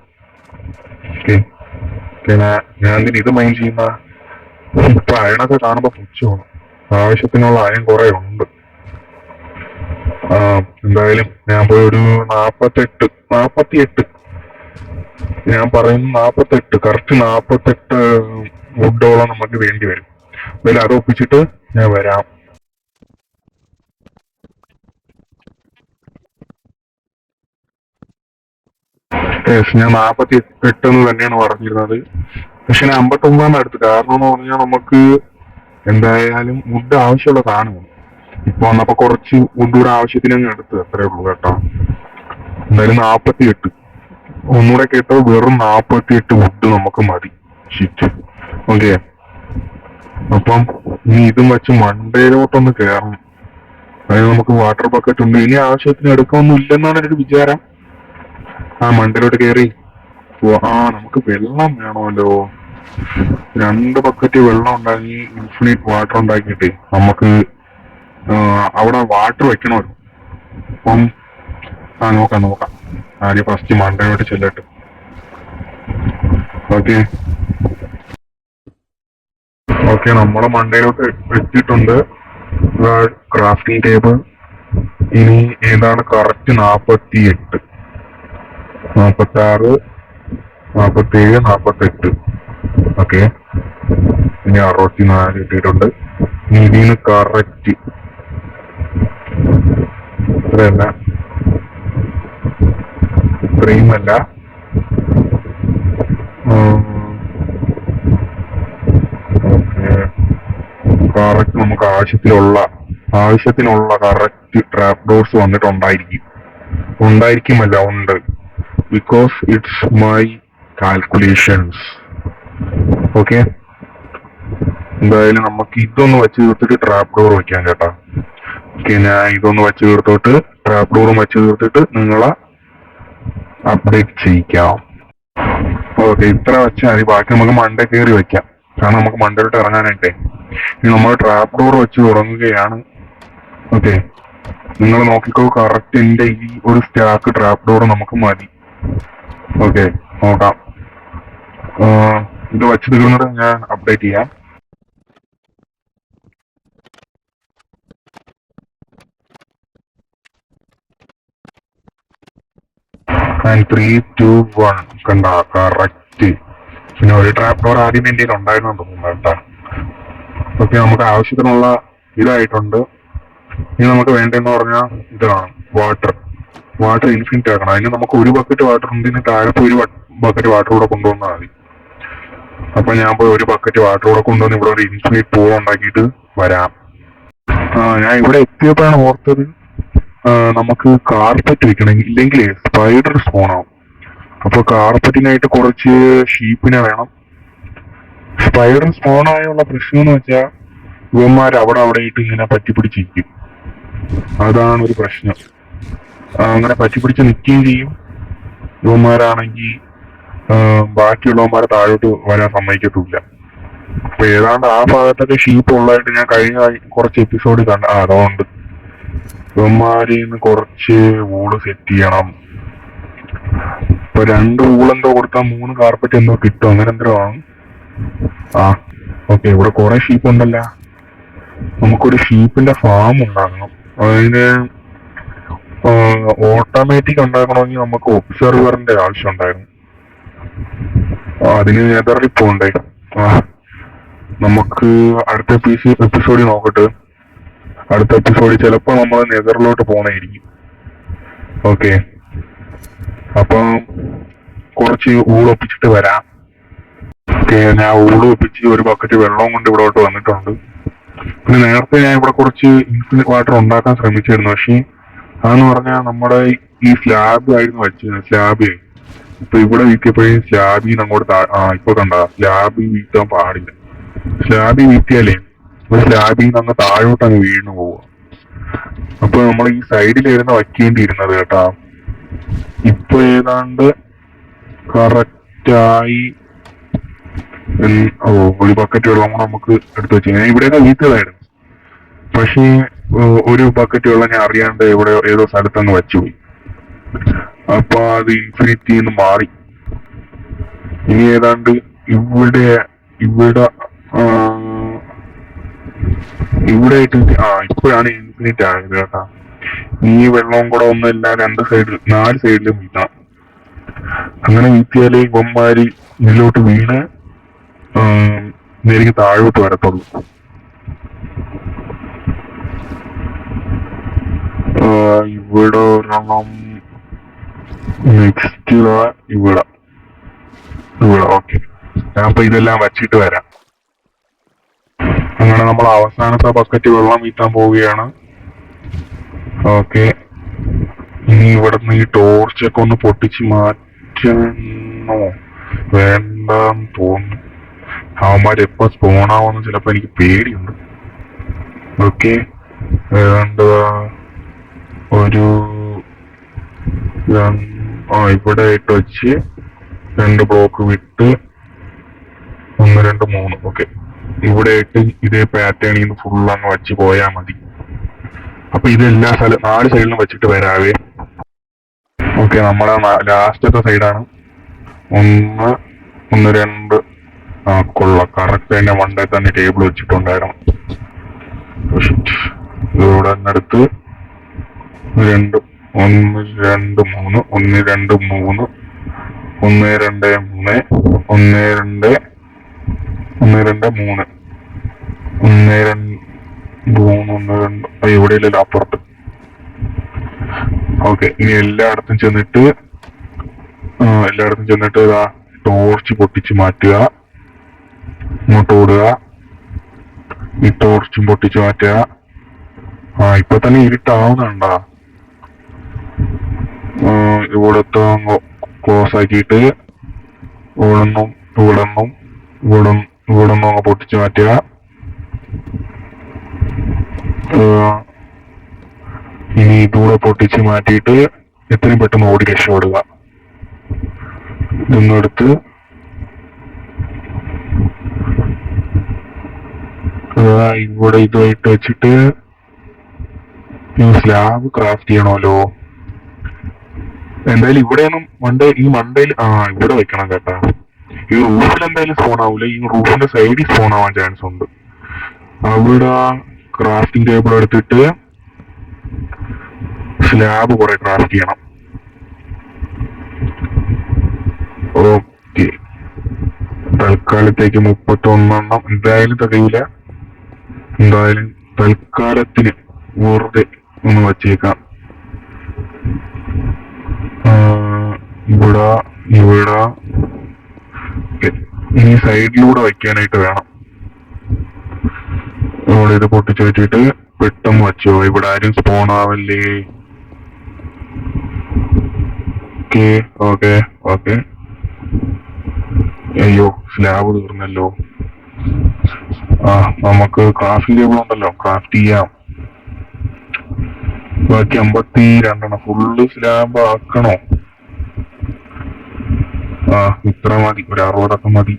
ഞാൻ ഇത് മൈൻഡ് ചെയ്യുന്ന ഇപ്പൊ അയണൊക്കെ കാണുമ്പോ പുച്ഛമാണ്. ആവശ്യത്തിനുള്ള അയൺ കുറെ ഉണ്ട്. എന്തായാലും ഞാൻ പോയി ഒരു 48 ഞാൻ പറയുന്നു 48 കറക്റ്റ് 48 വുഡോളം നമുക്ക് വേണ്ടി വരും. എന്തായാലും അത് ഒപ്പിച്ചിട്ട് ഞാൻ വരാം. ഞാൻ 48 എന്ന് തന്നെയാണ് പറഞ്ഞിരുന്നത്. പക്ഷെ ഞാൻ 59 എടുത്തു. കാരണം എന്ന് പറഞ്ഞാൽ നമുക്ക് എന്തായാലും വുഡ് ആവശ്യമുള്ള സാധനമാണ്. ഇപ്പൊ വന്നപ്പോ കുറച്ച് വുഡ് കൂടെ ആവശ്യത്തിന് അങ്ങ് എടുത്തു, അത്രേ ഉള്ളൂ കേട്ടോ. എന്തായാലും 48 ഒന്നുകൂടെ കേട്ടോ, വെറും 48 വുഡ് നമുക്ക് മതി. ഷിറ്റ്. ഓക്കെ, അപ്പം ഇനി ഇതും വെച്ച് മണ്ടയിലോട്ടൊന്ന് കയറണം. അതായത് നമുക്ക് വാട്ടർ ബക്കറ്റ് ഉണ്ട്, ഇനി ആവശ്യത്തിന് എടുക്കാനൊന്നും ഇല്ലെന്നാണ് ഒരു വിചാരം. മണ്ടയിലോട്ട് കയറി നമുക്ക് വെള്ളം വേണമല്ലോ. 2 ബക്കറ്റ് വെള്ളം ഉണ്ടാക്കി ഇൻഫിനിറ്റ് വാട്ടർ ഉണ്ടാക്കിയിട്ട് നമുക്ക് അവിടെ വാട്ടർ വെക്കണമല്ലോ. അപ്പം നോക്കാം. ആദ്യം ഫസ്റ്റ് മണ്ടയിലോട്ട് ചെല്ലട്ടെ. ഓക്കെ, നമ്മളെ മണ്ടയിലോട്ട് വെച്ചിട്ടുണ്ട് ക്രാഫ്റ്റിംഗ് ടേബിൾ. ഇനി ഏതാണ് കറക്റ്റ് 48, 46, 47, 48. ഓക്കെ, ഇനി 64 ഇട്ടിട്ടുണ്ട്. ഇനി ഇതിന് കറക്റ്റ് ഇത്രയുമല്ല, കറക്റ്റ് നമുക്ക് ആവശ്യത്തിനുള്ള കറക്റ്റ് ട്രാപ്പ് ഡോർസ് ഉണ്ടായിരിക്കുമല്ല, ഉണ്ട്. Because it's my calculations. Okay, എന്തായാലും നമുക്ക് ഇതൊന്ന് വെച്ച് തീർത്തിട്ട് ട്രാപ്പ് ഡോർ വെക്കാം കേട്ടാ. ഓക്കെ, ഞാൻ ഇതൊന്ന് വെച്ച് തീർത്തിട്ട് ട്രാപ്പ് ഡോറും വെച്ച് തീർത്തിട്ട് നിങ്ങളെ അപ്ഡേറ്റ് ചെയ്യിക്കാം. ഓക്കെ, ഇത്ര വെച്ചാൽ മതി. ബാക്കി നമുക്ക് മണ്ടേ കയറി വെക്കാം. കാരണം നമുക്ക് മണ്ടയിലോട്ട് ഇറങ്ങാനായിട്ടേ. ഇനി നമ്മൾ ട്രാപ്പ് ഡോർ വെച്ച് തുടങ്ങുകയാണ്. ഓക്കെ, നിങ്ങൾ നോക്കിക്കോ, കറക്റ്റ് എന്റെ ഈ ഒരു സ്റ്റാക്ക് ട്രാപ്പ് ഡോർ നമുക്ക് മതി. ഓക്കെ, നോക്കാം. ഇത് വെച്ച് തീർന്നിട്ട് ഞാൻ അപ്ഡേറ്റ് ചെയ്യാം. 3 2 1 കണ്ട കറക്റ്റ്. പിന്നെ ഒരു ട്രാപ്പ് ഡോർ ആദ്യം എന്റെ ഉണ്ടായിരുന്നു തോന്നുന്നു കേട്ടാ. ഓക്കെ, നമുക്ക് ആവശ്യത്തിനുള്ള ഇതായിട്ടുണ്ട്. ഇനി നമുക്ക് വേണ്ടതെന്ന് പറഞ്ഞാൽ ഇതാണ് വാട്ടർ. വാട്ടർ ഇൻഫിനിറ്റ് ആക്കണം. അതിന് നമുക്ക് ഒരു ബക്കറ്റ് വാട്ടർ ഉണ്ടെങ്കിൽ താഴെ ഒരു ബക്കറ്റ് വാട്ടർ കൂടെ കൊണ്ടുവന്നാൽ മതി. അപ്പൊ ഞാൻ പോയി ഒരു ബക്കറ്റ് വാട്ടർ കൂടെ കൊണ്ടുവന്ന് ഇവിടെ ഒരു ഇൻഫിനിറ്റ് പൂൾ ഉണ്ടാക്കിയിട്ട് വരാം. ഞാൻ ഇവിടെ എത്തിയപ്പോഴാണ് ഓർത്തത് നമുക്ക് കാർപ്പറ്റ് വെക്കണമെങ്കിൽ ഇല്ലെങ്കിൽ സ്പൈഡർ സ്പോൺ ആവും. അപ്പൊ കാർപ്പറ്റിനായിട്ട് കുറച്ച് ഷീപ്പിനെ വേണം. സ്പൈഡർ സ്പോൺ ആയുള്ള പ്രശ്നം എന്ന് വെച്ചാൽ ഇവന്മാർ അവിടെ ആയിട്ട് ഇങ്ങനെ പറ്റിപ്പിടിച്ചിരിക്കും. അതാണ് ഒരു പ്രശ്നം. അങ്ങനെ പറ്റിപ്പിടിച്ച് നിൽക്കുകയും ചെയ്യും. ഇവന്മാരാണെങ്കിൽ ബാക്കിയുള്ളവന്മാരെ താഴോട്ട് വരാൻ സമ്മതിക്കത്തില്ല. അപ്പൊ ഏതാണ്ട് ആ ഭാഗത്തൊക്കെ ഷീപ്പ് ഉള്ളതായിട്ട് ഞാൻ കഴിഞ്ഞ കുറച്ച് എപ്പിസോഡ് കണ്ട. അതുകൊണ്ട് ഇവന്മാരിന്ന് കുറച്ച് വൂള് സെറ്റ് ചെയ്യണം. ഇപ്പൊ 2 വൂളെന്തോ കൊടുത്താൽ 3 കാർപ്പറ്റ് എന്തോ കിട്ടും, അങ്ങനെ എന്തോ ആണ്. ഓക്കെ, ഇവിടെ കുറെ ഷീപ്പ് ഉണ്ടല്ലോ. നമുക്കൊരു ഷീപ്പിന്റെ ഫാം ഉണ്ടാക്കണം. അതിന് ഓട്ടോമാറ്റിക് ഉണ്ടാക്കണമെങ്കിൽ നമുക്ക് ഒബ്സർവറിന്റെ ആവശ്യം ഉണ്ടായിരുന്നു. അതിന് നെതറിൽ പോണ്ടേ. നമുക്ക് അടുത്ത എപ്പിസോഡിൽ നോക്കട്ടെ. അടുത്ത എപ്പിസോഡിൽ ചിലപ്പോ നമ്മൾ നെതറിലോട്ട് പോണായിരിക്കും. ഓക്കെ, അപ്പം കുറച്ച് ഊളൊപ്പിച്ചിട്ട് വരാം. ഓക്കെ, ഞാൻ ഊളൊപ്പിച്ച് ഒരു ബക്കറ്റ് വെള്ളം കൊണ്ട് ഇവിടോട്ട് വന്നിട്ടുണ്ട്. പിന്നെ നേരത്തെ ഞാൻ ഇവിടെ കുറച്ച് ഇൻഫിനിറ്റ് വാട്ടർ ഉണ്ടാക്കാൻ ശ്രമിച്ചിരുന്നു. പക്ഷേ അതെന്ന് പറഞ്ഞാൽ നമ്മുടെ ഈ സ്ലാബ് ആയിരുന്നു വെച്ചത്. സ്ലാബ് ഇപ്പൊ ഇവിടെ വീട്ടിയപ്പോഴേ സ്ലാബിൽ നിന്ന് അങ്ങോട്ട് ഇപ്പൊ കണ്ട സ്ലാബിൽ വീട്ടാൻ പാടില്ല. സ്ലാബിൽ വീട്ടിയാലേ ഒരു സ്ലാബിൽ നിന്ന് അങ്ങ് താഴോട്ട് അങ്ങ് വീണു പോവുക. അപ്പൊ നമ്മൾ ഈ സൈഡിലായിരുന്നു വയ്ക്കേണ്ടിയിരുന്നത് കേട്ടാ. ഇപ്പൊ ഏതാണ്ട് കറക്റ്റായി. ഒരു ബക്കറ്റ് വെള്ളം കൂടെ നമുക്ക് എടുത്തു വെച്ചു. ഞാൻ ഇവിടെയൊക്കെ വീട്ടിലായിരുന്നു. പക്ഷേ ഒരു ബക്കറ്റ് വെള്ളം ഞാൻ അറിയാണ്ട് ഇവിടെ ഏതോ സ്ഥലത്തങ്ങ് വെച്ചുപോയി. അപ്പൊ അത് ഇൻഫിനിറ്റിന്ന് മാറി. ഇനി ഏതാണ്ട് ഇവിടെ ഇവിടെ ഇവിടെ ഇപ്പോഴാണ് ഇൻഫിനിറ്റ് ആയത് കേട്ടാ. ഈ വെള്ളവും കൂടെ ഒന്നുമില്ല, 2 സൈഡിൽ 4 സൈഡിലും വീഴാം. അങ്ങനെ വീഴ്ത്തിയാലേ ഇവന്മാര് ഇതിലോട്ട് വീണ് നേരിക്ക് താഴോട്ട് വരത്തുള്ളൂ. ഇവിടെ ഒരെണ്ണം, നെക്സ്റ്റ് ഇവിടെ ഓക്കെ. ഞാൻ അപ്പൊ ഇതെല്ലാം വച്ചിട്ട് വരാം. അങ്ങനെ നമ്മൾ അവസാനത്തെ ബക്കറ്റ് വെള്ളം വീട്ടാൻ പോവുകയാണ്. ഓക്കെ, ഇനി ഇവിടുന്ന് ഈ ടോർച്ചൊക്കെ ഒന്ന് പൊട്ടിച്ച് മാറ്റണോ വേണ്ടെന്ന് തോന്നുന്നു. അവന്മാരെപ്പോ സ്പോണാവെന്ന് ചിലപ്പോ എനിക്ക് പേടിയുണ്ട്. ഓക്കെ, ഏതാണ്ട് ഒരു ഇവിടെ ഇട്ട് വെച്ച് 2 ബ്ലോക്ക് വിട്ട് 1 2 3. ഓക്കെ, ഇവിടെ ഇട്ട് ഇതേ പാറ്റേണിൽ നിന്ന് ഫുൾ അങ്ങ് വെച്ച് പോയാൽ മതി. അപ്പൊ ഇത് എല്ലാ 4 സൈഡിലും വെച്ചിട്ട് വരാവേ. ഓക്കെ, നമ്മുടെ ലാസ്റ്റത്തെ സൈഡാണ്. 1 1 2. കൊള്ളാം, കറക്റ്റ് തന്നെ മണ്ടേ തന്നെ ടേബിൾ വെച്ചിട്ടുണ്ടായിരുന്നു. ഇവിടെ അടുത്ത് 2 1 2 3 1 2 3 1 2 3 1 2 1 2 3 1 2 ഇവിടെ ഇല്ലല്ലോ, അപ്പുറത്ത്. ഓക്കെ, ഇനി എല്ലായിടത്തും ചെന്നിട്ട് ഇതാ ടോർച്ച് പൊട്ടിച്ച് മാറ്റുക, ഇങ്ങോട്ട് ഓടുക. ഈ ടോർച്ചും പൊട്ടിച്ച് മാറ്റുക. ഇപ്പൊ തന്നെ ഇരുട്ടാവുന്നുണ്ടാ. ഇവിടത്തെ ക്ലോസ് ആക്കിയിട്ട് ഇവിടുന്നും അങ്ങ് പൊട്ടിച്ച് മാറ്റുക. ഇനി ഇതുകൂടെ പൊട്ടിച്ച് മാറ്റിയിട്ട് എത്രയും പെട്ടെന്ന് ഓടി രക്ഷപ്പെടുക. ഇതൊന്നും എടുത്ത് ഇവിടെ ഇതുമായിട്ട് വെച്ചിട്ട് സ്ലാബ് ക്രാഫ്റ്റ് ചെയ്യണമല്ലോ. എന്തായാലും ഇവിടെയൊന്നും ഈ മണ്ടയിൽ ഇവിടെ വെക്കണം കേട്ടാ. ഈ റൂഫിൽ എന്തായാലും സ്പോൺ ആവൂല. ഈ റൂഫിന്റെ സൈഡിൽ സ്പോൺ ആവാൻ ചാൻസ് ഉണ്ട്. അവിടെ ക്രാഫ്റ്റിംഗ് ടേബിൾ എടുത്തിട്ട് സ്ലാബ് കുറെ ക്രാഫ്റ്റ് ചെയ്യണം. ഓക്കെ, തൽക്കാലത്തേക്ക് 31 എന്തായാലും തികയില്ല. എന്തായാലും തൽക്കാലത്തിന് വെറുതെ ഒന്ന് വച്ചേക്കാം. ഇവിടെ ഇവിടെ ഇനി സൈഡിലൂടെ വെക്കാനായിട്ട് വേണം. ഇത് പൊട്ടിച്ചു വെച്ചിട്ട് പെട്ടെന്ന് വെച്ചോ, ഇവിടെ ആരും സ്പോൺ ആവല്ലേ. Okay okay okay. അയ്യോ, സ്ലാബ് തീർന്നല്ലോ. നമുക്ക് ക്രാഫ്റ്റിംഗ് ടേബിൾ ഉണ്ടല്ലോ, ക്രാഫ്റ്റ് ചെയ്യാം. ബാക്കി 52 ഫുള്ള് സ്ലാബ് ആക്കണോ? ഇത്ര മതി, ഒരു 60 മതി.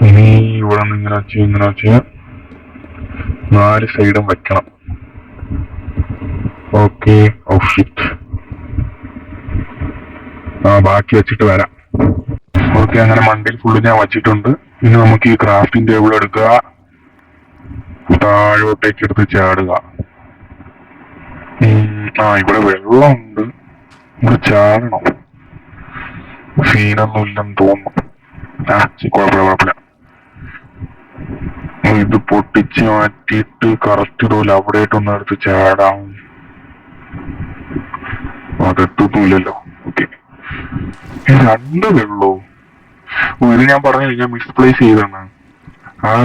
ഇനി ഇവിടെ നിന്ന് ഇങ്ങനെ വെച്ച് 4 സൈഡും വെക്കണം. ഓക്കെ. ഷിറ്റ്. ബാക്കി വെച്ചിട്ട് വരാം. ഓക്കെ, അങ്ങനെ മണ്ടയിൽ ഫുള്ള് ഞാൻ വച്ചിട്ടുണ്ട്. ഇനി നമുക്ക് ഈ ക്രാഫ്റ്റിംഗ് ടേബിൾ എടുക്കുക, താഴോട്ടേക്ക് എടുത്ത് ചാടുക. ഇവിടെ വെള്ളമുണ്ട്, ഇവിടെ ചാടണം. സീനൊന്നും ഇല്ലെന്ന് തോന്നുന്നു. കുഴപ്പമില്ല. ഇത് പൊട്ടിച്ച് മാറ്റിയിട്ട് കറക്റ്റ് ഇതുപോലെ അവിടെ ആയിട്ടൊന്നും എടുത്ത് ചാടാം. അതെത്തുന്നില്ലല്ലോ. ഓക്കെ, 2 വെള്ളോ? ഇത് ഞാൻ പറഞ്ഞു, ഞാൻ മിസ്പ്ലേസ് ചെയ്താണ്.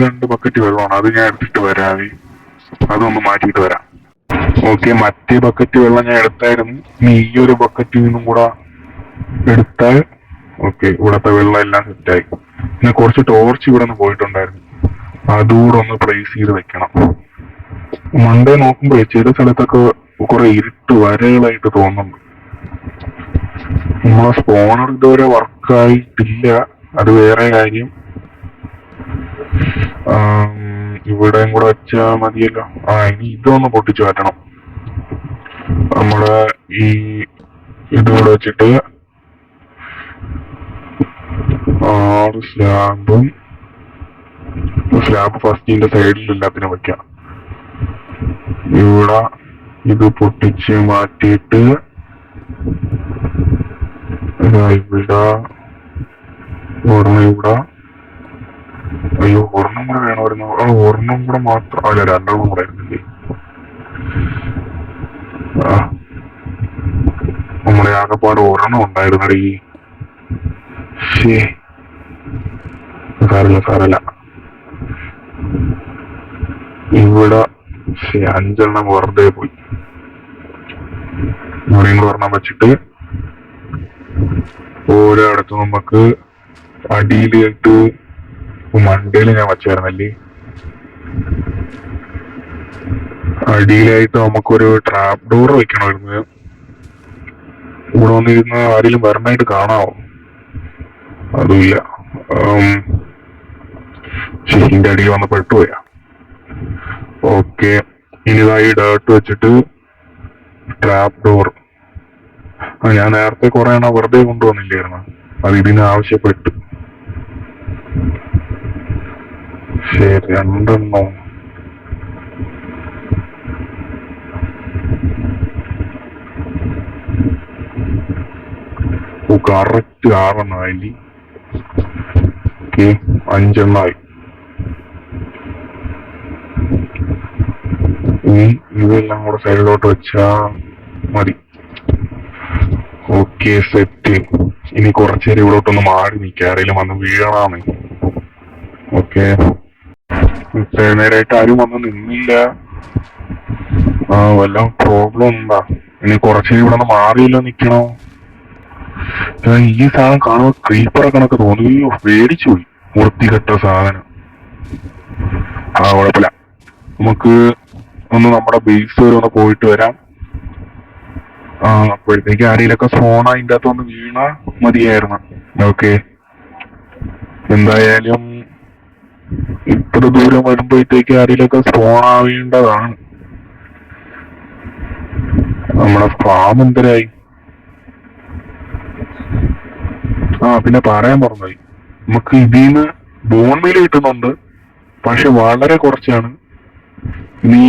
2 ബക്കറ്റ് വെള്ളമാണ്, അത് ഞാൻ എടുത്തിട്ട് വരാവേ. അതൊന്ന് മാറ്റിയിട്ട് വരാം. ഓക്കെ, മറ്റേ ബക്കറ്റ് വെള്ളം ഞാൻ എടുത്തായിരുന്നു. ഇനി ഈ ഒരു ബക്കറ്റിൽ നിന്നും കൂടെ എടുത്താൽ ഓക്കെ, ഇവിടത്തെ വെള്ളം എല്ലാം സെറ്റായി. പിന്നെ കുറച്ച് ടോർച്ച് ഇവിടെ നിന്ന് പോയിട്ടുണ്ടായിരുന്നു, അതുകൂടെ ഒന്ന് പ്ലേസ് ചെയ്ത് വെക്കണം. മണ്ടേ നോക്കുമ്പോ ചില സ്ഥലത്തൊക്കെ കുറെ ഇരുട്ട് വരകളായിട്ട് തോന്നുന്നുണ്ട്. നമ്മളെ സ്പോണർ ഇതുവരെ വർക്കായിട്ടില്ല, അത് വേറെ കാര്യം. ഇവിടെയും കൂടെ വെച്ചാ മതിയല്ലോ. ഇനി ഇതൊന്ന് പൊട്ടിച്ചു മാറ്റണം. നമ്മള് ഈ ഇതുകൂടെ വെച്ചിട്ട് 6 സ്ലാബ് ഫസ്റ്റിന്റെ സൈഡിൽ എല്ലാത്തിനും വെക്കാം. ഇവിടെ ഇത് പൊട്ടിച്ച് മാറ്റിയിട്ട് ഇവിടെ ഇവിടെ അയ്യോ, ഒരെണ്ണം കൂടെ വേണമായിരുന്നു. ഒരെണ്ണം കൂടെ മാത്രം അല്ല, 2 കൂടെ ആയിരുന്നില്ലേ? നമ്മുടെ ആകെപ്പാട് ഒരെണ്ണം ഉണ്ടായിരുന്നടി. സാരല്ല. ഇവിടെ 5 വെറുതെ പോയി. ഇവിടെയും കൂടെ ഒരെണ്ണം വെച്ചിട്ട് ഓരോയിടത്തും നമുക്ക് അടിയിലായിട്ട് മണ്ടയിൽ ഞാൻ വച്ചായിരുന്നല്ലേ, അടിയിലായിട്ട് നമുക്കൊരു ട്രാപ്പ് ഡോർ വെക്കണമായിരുന്നു. ഇവിടെ വന്നിരുന്ന ആരെങ്കിലും വരണായിട്ട് കാണാവോ? അതുമില്ല. ഇതിന്റെ അടിയിൽ വന്ന് പെട്ടുപോയാ. ഓക്കെ, ഇനിതായി ഡേർട്ട് വെച്ചിട്ട് ട്രാപ്പ് ഡോർ. ഞാൻ നേരത്തെ കുറെ എണ്ണം വെറുതെ കൊണ്ടുവന്നില്ലായിരുന്നു, അത് ഇതിന് ആവശ്യപ്പെട്ടു. ശരി, 2 കറക്റ്റ് 6 ആയി. ഓക്കെ, 5 ആയി. ഇനി ഇതെല്ലാം കൂടെ സൈഡിലോട്ട് വെച്ചാ മതി. Okay, set. ഇനി കുറച്ചേരം ഇവിടോട്ടൊന്ന് മാറി നിൽക്കുക, ആരെങ്കിലും വന്ന് വീഴണാണ്. ഓക്കെ, നേരായിട്ട് ആരും വന്ന് നിന്നില്ല. വല്ല പ്രോബ്ലം ഉണ്ടാ? ഇനി കുറച്ചേരം ഇവിടെ നിന്ന് മാറിയില്ലോ നിക്കണോ? ഈ സാധനം കാണുമ്പോ ക്രീപ്പറെ കണക്ക് തോന്നി. പേടിച്ചു പോയി, വൃത്തികെട്ട സാധനം. കുഴപ്പമില്ല, നമുക്ക് ഒന്ന് നമ്മുടെ ബേസ് വരെ ഒന്ന് പോയിട്ട് വരാം. അപ്പോഴത്തേക്ക് ആരെയിലൊക്കെ ഫോൺ അതിൻ്റെ അകത്ത് ഒന്ന് വീണ മതിയായിരുന്നു. ഓക്കെ, എന്തായാലും ഇത്ര ദൂരം വരുമ്പോഴത്തേക്ക് ആരെയിലൊക്കെ സ്പോൺ ആവേണ്ടതാണ്. നമ്മുടെ ഫാം എന്തരായി? പിന്നെ പറയാൻ പറഞ്ഞായി, നമുക്ക് ഇതിന്ന് ബോൺ മീൽ കിട്ടുന്നുണ്ട്, പക്ഷെ വളരെ കുറച്ചാണ്. ഇനി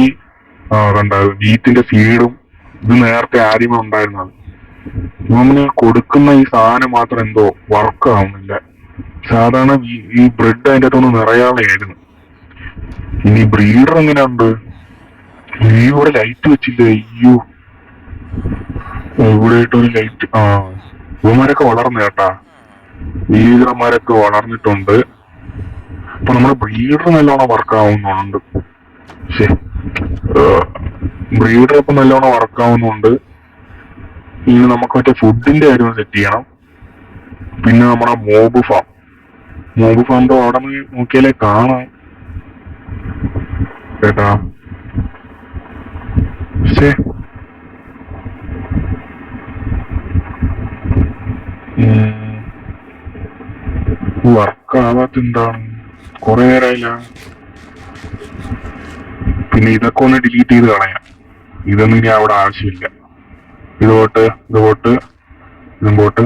കണ്ട വീറ്റിന്റെ സീഡും ഇത് നേരത്തെ ആദ്യമേ ഉണ്ടായിരുന്നത്. നമ്മള് കൊടുക്കുന്ന ഈ സാധനം മാത്രം എന്തോ വർക്ക് ആവുന്നില്ല. സാധാരണ ഈ ബ്രെഡ് അതിൻ്റെ അകത്തൊന്ന് നിറയാതെയായിരുന്നു. ഇനി ബ്രീഡർ എങ്ങനെയുണ്ട്? ഇവിടെ ലൈറ്റ് വെച്ചില്ല. അയ്യോ, ഇവിടെയായിട്ടൊരു ലൈറ്റ്. ഇവന്മാരൊക്കെ വളർന്നു കേട്ടാ. ലീഡർമാരൊക്കെ വളർന്നിട്ടുണ്ട്. അപ്പൊ നമ്മുടെ ബ്രീഡർ നല്ലോണം വർക്ക് ആവുന്നുണ്ട്. ബ്രീഡർ ഇപ്പൊ നല്ലോണം വർക്ക് ആവുന്നുണ്ട്. ഇനി നമുക്ക് മറ്റേ ഫുഡിന്റെ കാര്യം സെറ്റ് ചെയ്യണം. പിന്നെ നമ്മുടെ മോബ് ഫാമിന്റെ അവിടെ നിന്ന് നോക്കിയാലേ കാണാം കേട്ടാ. പക്ഷേ വർക്ക് ആവാത്ത എന്താണ്, കൊറേ നേരമായില്ല. പിന്നെ ഇതൊക്കെ ഒന്ന് ഡിലീറ്റ് ചെയ്ത് കളയാം. ഇതൊന്നും ഇനി അവിടെ ആവശ്യമില്ല. ഇതും പോട്ട്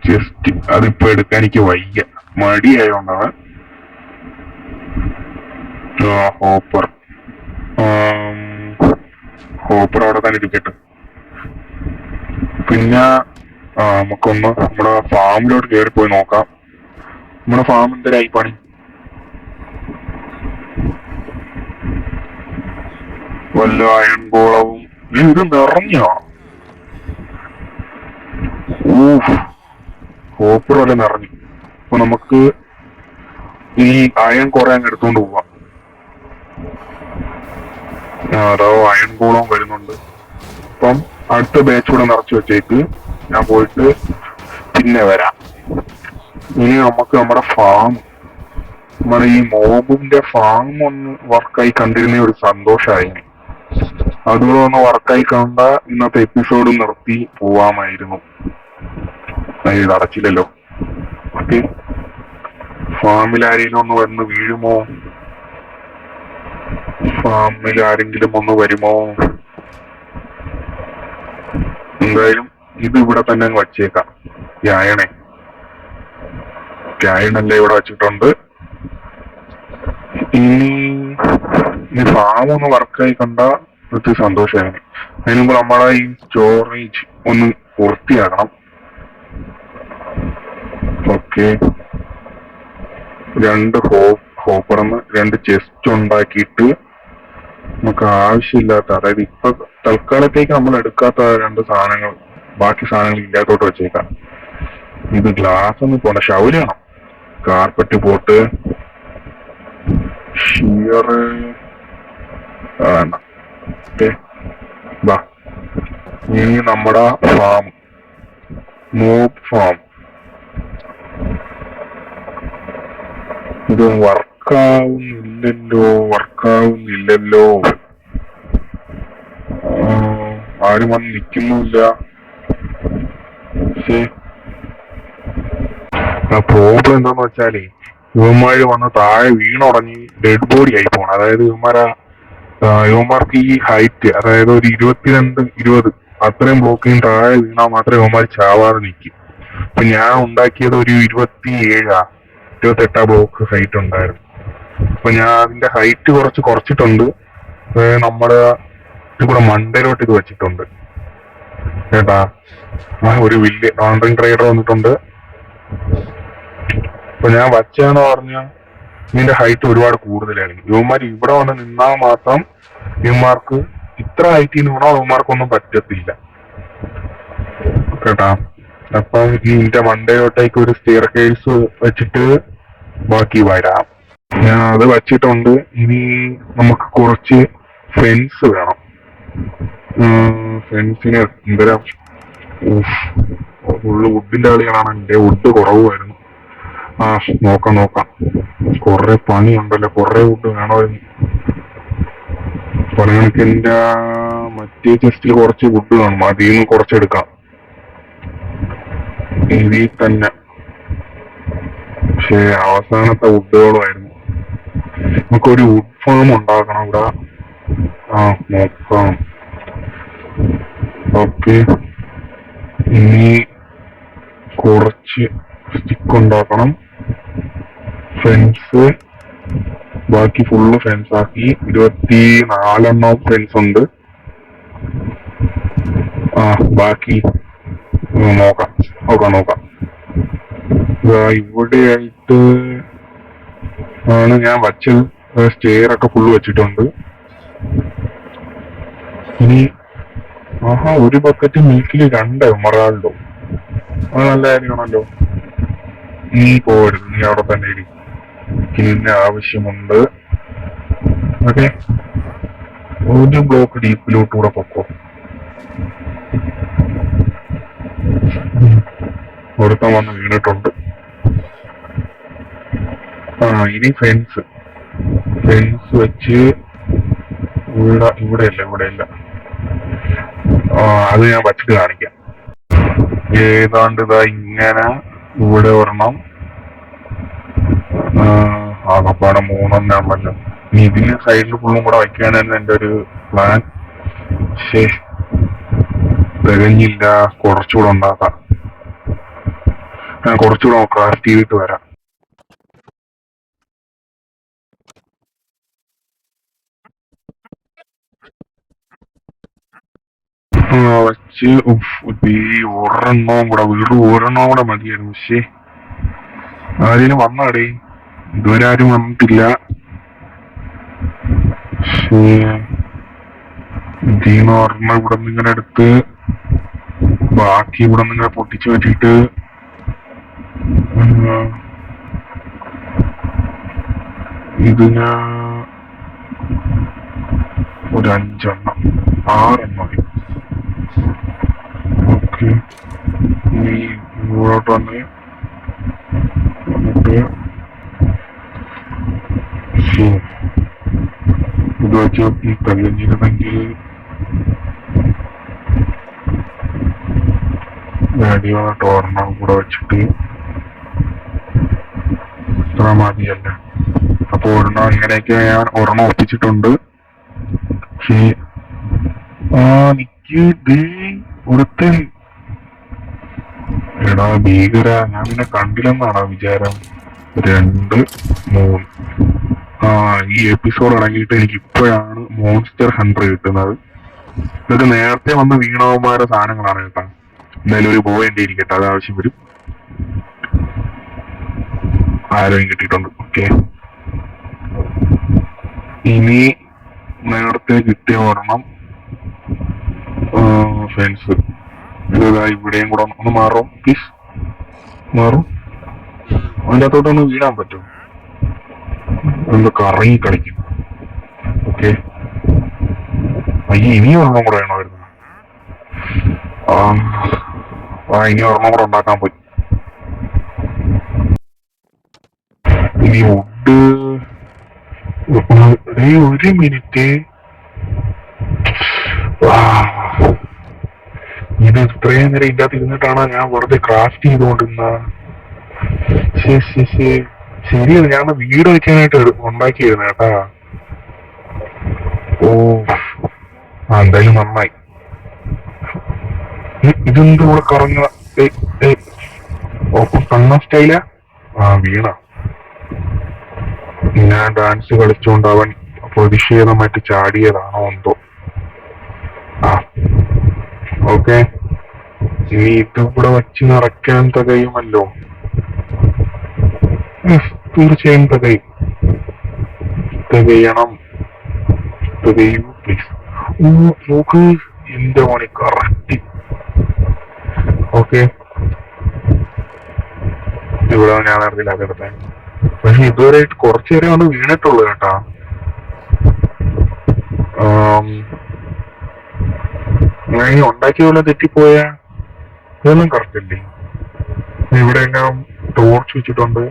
ജസ്റ്റ് അതിപ്പോ എടുക്കാൻ എനിക്ക് വയ്യ, മടിയായോണ്ടാണ്. ഹോപ്പർ ഹോപ്പർ അവിടെ തന്നെ ഇരിക്കട്ടെ. പിന്നെ നമുക്കൊന്ന് നമ്മുടെ ഫാമിലോട്ട് കയറി പോയി നോക്കാം. നമ്മുടെ ഫാം എന്തരായി പണി? വല്ല അയൺകോളവും ഇത് നിറഞ്ഞോ? ഹോപ്പർ വല്ല നിറഞ്ഞു. അപ്പൊ നമുക്ക് ഈ അയൺ കുറെ അങ്ങ് എടുത്തോണ്ട് പോവാം. അതോ അയൺ കോളവും വരുന്നുണ്ട്. അപ്പം അടുത്ത ബാച്ച് കൂടെ നിറച്ചു വെച്ചേക്ക്, ഞാൻ പോയിട്ട് പിന്നെ വരാം. ഇനി നമുക്ക് നമ്മുടെ ഈ മോബിന്റെ ഫാം ഒന്ന് വർക്കായി കണ്ടിരുന്ന ഒരു സന്തോഷമായി. അതുപോലെ ഒന്ന് വർക്കായി കണ്ട ഇന്നത്തെ എപ്പിസോഡ് നിർത്തി പോവാമായിരുന്നു. ഇത് അടച്ചില്ലല്ലോ. ഓക്കെ, ഫാമിൽ ആരെങ്കിലും ഒന്ന് വന്ന് വീഴുമോ? ഫാമിൽ ആരെങ്കിലും ഒന്ന് വരുമോ? എന്തായാലും ഇത് ഇവിടെ തന്നെ അങ്ങ് വച്ചേക്കാം. അയണല്ലേ ഇവിടെ വെച്ചിട്ടുണ്ട്. ഇനി ഫാം ഒന്ന് വർക്കായി കണ്ട ഒത്തിരി സന്തോഷമായി. അതിന് മുമ്പ് നമ്മളെ ഈ സ്റ്റോറേജ് ഒന്ന് വൃത്തിയാക്കണം. ഓക്കെ, 2 ഹോപ്പറന്ന് 2 ചെസ്റ്റ് ഉണ്ടാക്കിയിട്ട് നമുക്ക് ആവശ്യമില്ലാത്ത, അതായത് ഇപ്പൊ തൽക്കാലത്തേക്ക് നമ്മൾ എടുക്കാത്ത 2 സാധനങ്ങൾ, ബാക്കി സാധനങ്ങൾ ഇല്ലാത്തോട്ട് വെച്ചേക്കാം. ഇത് ഗ്ലാസ് ഒന്നും പോണ്ട, ഷവല് വേണം. കാർപ്പറ്റ് പോട്ട്, ഷിയർ വേണ്ട. ഓക്കെ, ബാ. ഇനി നമ്മുടെ മോബ് ഫാം ഇത് വർക്കാവുന്നില്ലല്ലോ. ആരും വന്ന് നിൽക്കുന്നില്ല. പ്രോബ്ലം എന്താന്ന് വെച്ചാലേ, ഇവന്മാര് വന്ന് താഴെ വീണുടങ്ങി ഡെഡ് ബോഡി ആയി പോണം. അതായത് ഇവന്മാർക്ക് ഈ ഹൈറ്റ്, അതായത് ഒരു 22-20 അത്രയും ബ്ലോക്കിന് താഴെ വീണാൽ മാത്രമേ ഇവന്മാർ ചാവാതെ നിൽക്കും. അപ്പൊ ഞാൻ ഉണ്ടാക്കിയത് ഒരു 28 ബ്ലോക്ക് ഹൈറ്റ് ഉണ്ടായിരുന്നു. അപ്പൊ ഞാൻ അതിന്റെ ഹൈറ്റ് കുറച്ചിട്ടുണ്ട്. നമ്മുടെ ഇവിടെ മണ്ടയിലോട്ട് ഇത് വെച്ചിട്ടുണ്ട് കേട്ടാ. ഒരു വലിയ നോൺറിംഗ് ട്രേഡർ വന്നിട്ടുണ്ട്. അപ്പൊ ഞാൻ വച്ചാന്ന് പറഞ്ഞ ഇതിന്റെ ഹൈറ്റ് ഒരുപാട് കൂടുതലായിരുന്നു. ഇവന്മാർ ഇവിടെ വന്ന് നിന്നാൽ മാത്രം ഇവന്മാർക്ക് ഇത്ര ഹൈറ്റിൽ നിന്ന് വീണാൽ ഇവന്മാർക്കൊന്നും പറ്റത്തില്ല കേട്ടാ. അപ്പം ഇതിന്റെ മണ്ടയിലോട്ടേക്ക് ഒരു സ്റ്റെയർ കേസ് വെച്ചിട്ട് ബാക്കി വരാം. ഞാൻ അത് വച്ചിട്ടുണ്ട്. ഇനി നമുക്ക് കുറച്ച് ഫെൻസ് വേണം. ഫെൻസിന് എന്തരാ, ഫുള്ള് വുഡിന്റെ കളികളാണ്. എന്റെ വുഡ് കുറവായിരുന്നു. നോക്കാം. കൊറേ പണിയുണ്ടല്ലോ, കൊറേ വുഡ് വേണമായിരുന്നു. പണി കണക്ക് എന്റെ മറ്റേ ചെസ്റ്റിൽ കുറച്ച് വുഡ് കാണും, അതിൽ നിന്ന് കുറച്ചെടുക്കാം ഇതിൽ തന്നെ. പക്ഷെ അവസാനത്തെ വുഡുകളുമായിരുന്നു. നമുക്കൊരു വുഡ് ഫാം ഉണ്ടാക്കണം ഇവിടെ. നോക്കാം. ഓക്കെ, ഇനി കുറച്ച് സ്റ്റിക്ക് ഉണ്ടാക്കണം. ഫെൻസ് ബാക്കി ഫുള്ള് ഫെൻസ് ആക്കി. 24 ഫെൻസ് ഉണ്ട്. ബാക്കി നോക്കാം. ഇവിടെയായിട്ട് ആണ് ഞാൻ വച്ചത്. സ്റ്റെയർ ഒക്കെ ഫുള്ള് വെച്ചിട്ടുണ്ട്. ഇനി ആഹാ, ഒരു ബക്കറ്റ് മിൽക്കിൽ 2 എമറാൾഡോ. അത് നല്ല കാര്യമാണല്ലോ. നീ പോരുത്, നീ അവിടെ തന്നെ ഇരി. ഇതിന് ആവശ്യമുണ്ട്. ഓക്കെ, ഒരു ബ്ലോക്ക് ഡീപ്പിലോട്ടൂടെ പൊക്കോ. ഒരുത്തം വന്ന് വീണിട്ടുണ്ട്. ഇനി ഫെൻസ് വെച്ച് ഇവിടെ ഇല്ല. അത് ഞാൻ വച്ചിട്ട് കാണിക്കാം. ഏതാണ്ട് ഇതാ ഇങ്ങനെ ഇവിടെ ഒരെണ്ണം. ആകപ്പാടെ 3 ആണല്ലോ. ഇനി ഇതിന് സൈഡിൽ ഫുള്ളും കൂടെ വയ്ക്കാനായിരുന്നു എന്റെ ഒരു പ്ലാൻ. പക്ഷേ തികഞ്ഞില്ല. കുറച്ചുകൂടെ ഉണ്ടാക്കാം. ഞാൻ കുറച്ചുകൂടെ ക്രാഫ്റ്റ് ചെയ്തിട്ട് വരാം. വച്ച് ഒരെണ്ണവും കൂടെ വെറും ഒരെണ്ണവും കൂടെ മതിയായിരുന്നു. പക്ഷേ ആരെങ്കിലും വന്നാടേ? ഇതുവരെ ആരും വന്നിട്ടില്ല. ഇതിന്ന് ഒരെണ്ണം ഇവിടെ നിന്ന് ഇങ്ങനെ എടുത്ത് ബാക്കി ഇവിടെ നിന്ന് ഇങ്ങനെ പൊട്ടിച്ചു വെച്ചിട്ട് ഇതിന് ഒരു 5 എണ്ണം 6 എണ്ണം. ഓക്കെ, ഇനി ഇങ്ങോട്ട് വന്നിട്ട് ഇത് വെച്ച് തെളിഞ്ഞിരുന്നെങ്കിൽ അടിയോട്ട് ഒരെണ്ണം കൂടെ വെച്ചിട്ട് ഇത്ര മതിയല്ല. അപ്പൊ ഒരെണ്ണം ഇങ്ങനെയൊക്കെ ഞാൻ ഒരെണ്ണം ഒപ്പിച്ചിട്ടുണ്ട്. പക്ഷേ എനിക്ക് ഒരുത്തൻ എടാ ഭീകര, ഞാൻ പിന്നെ കണ്ടില്ലെന്നാണോ വിചാരം? 2, 3. ഈ എപ്പിസോഡ് ഇറങ്ങിയിട്ട് എനിക്ക് ഇപ്പോഴാണ് മോൺസ്റ്റർ ഹണ്ടർ കിട്ടുന്നത്. ഇതൊക്കെ നേരത്തെ വന്ന വീണവന്മാരുടെ സാധനങ്ങളാണ് കേട്ടാ. എന്തായാലും ഒരു ബോയ് എന്റെ ഇരിക്കട്ടെ, അത് ആവശ്യം വരും. ആരോഗ്യം കിട്ടിയിട്ടുണ്ട്. ഓക്കെ, ഇനി നേരത്തെ കിട്ടിയ ഒരെണ്ണം ഫെൻസ്. ഇതാ ഇവിടെയും കൂടെ ഒന്ന് മാറും പ്ലീസ്. മാറും. അതിൻ്റെ അകത്തോട്ടൊന്ന് വീഴാൻ പറ്റും. എന്തൊക്കെ ഇറങ്ങി കളിക്കും. ഓക്കെ, ഇനിയും ഒരെണ്ണം കൂടെ വേണമായിരുന്നു. ഇനി ഒരെണ്ണം കൂടെ ഉണ്ടാക്കാൻ പറ്റും. ഇനി വുഡ്. ഒരു മിനിറ്റ്, ഇത് ഇത്രയും നേരം ഇതിൻ്റെ അകത്ത് ഇരുന്നിട്ടാണ് ഞാൻ വെറുതെ ക്രാഫ്റ്റ് ചെയ്തുകൊണ്ടിരുന്ന. ശരിയാണ്, ഞാൻ വീട് വെക്കാനായിട്ട് ഉണ്ടാക്കിയായിരുന്നു കേട്ടാ. എന്തായാലും നന്നായി. ഇതെന്ത് കൂടെ കറങ്ങ കണ്ണ സ്റ്റൈല. വീണ. ഞാൻ ഡാൻസ് കളിച്ചോണ്ട് അവൻ പ്രതിഷേധമായിട്ട് ചാടിയതാണോ എന്തോ. ഓക്കെ, ഇനി ഇതിവിടെ വച്ച് നിറയ്ക്കാൻ തികയുമല്ലോ. തീർച്ചയായും തികയണം. തികയൂ പ്ലീസ്. നോക്ക്, എന്റെ മണി കറക്റ്റ്. ഓക്കെ, ഇവിടെ ഞാൻ അറിയില്ല അതെടുത്ത. പക്ഷെ ഇതുവരെ കുറച്ചു നേരം ആണ് വീണിട്ടുള്ളൂ കേട്ടാ. ഞാൻ ഉണ്ടാക്കിയ പോലെ തെറ്റിപ്പോയ ഇതൊന്നും കറക്റ്റ് അല്ലേ? ഇവിടെ എല്ലാം ടോർച്ച് വെച്ചിട്ടുണ്ട്.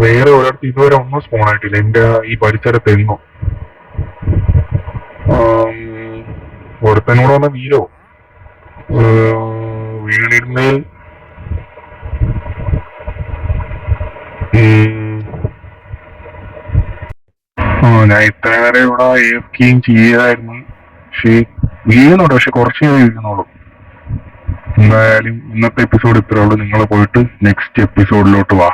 വേറെ ഒരിടത്ത് ഇതുവരെ ഒന്നും സ്പോൺ ആയിട്ടില്ല എന്റെ ഈ പരിസരത്തെങ്ങും. ഒരുത്തനോട് വന്ന വീരോ വീണിരുന്നേൽ ഞാൻ ഇത്ര നേരം ഇവിടെ ഏൽക്കുകയും ചെയ്യായിരുന്നു. പക്ഷേ വീഴുന്നുണ്ട്, പക്ഷെ കുറച്ച് നേരം വീഴുന്നുള്ളൂ. എന്തായാലും ഇന്നത്തെ എപ്പിസോഡ് ഇത്രേ ഉള്ളൂ. നിങ്ങൾ പോയിട്ട് നെക്സ്റ്റ് എപ്പിസോഡിലോട്ട് വാ.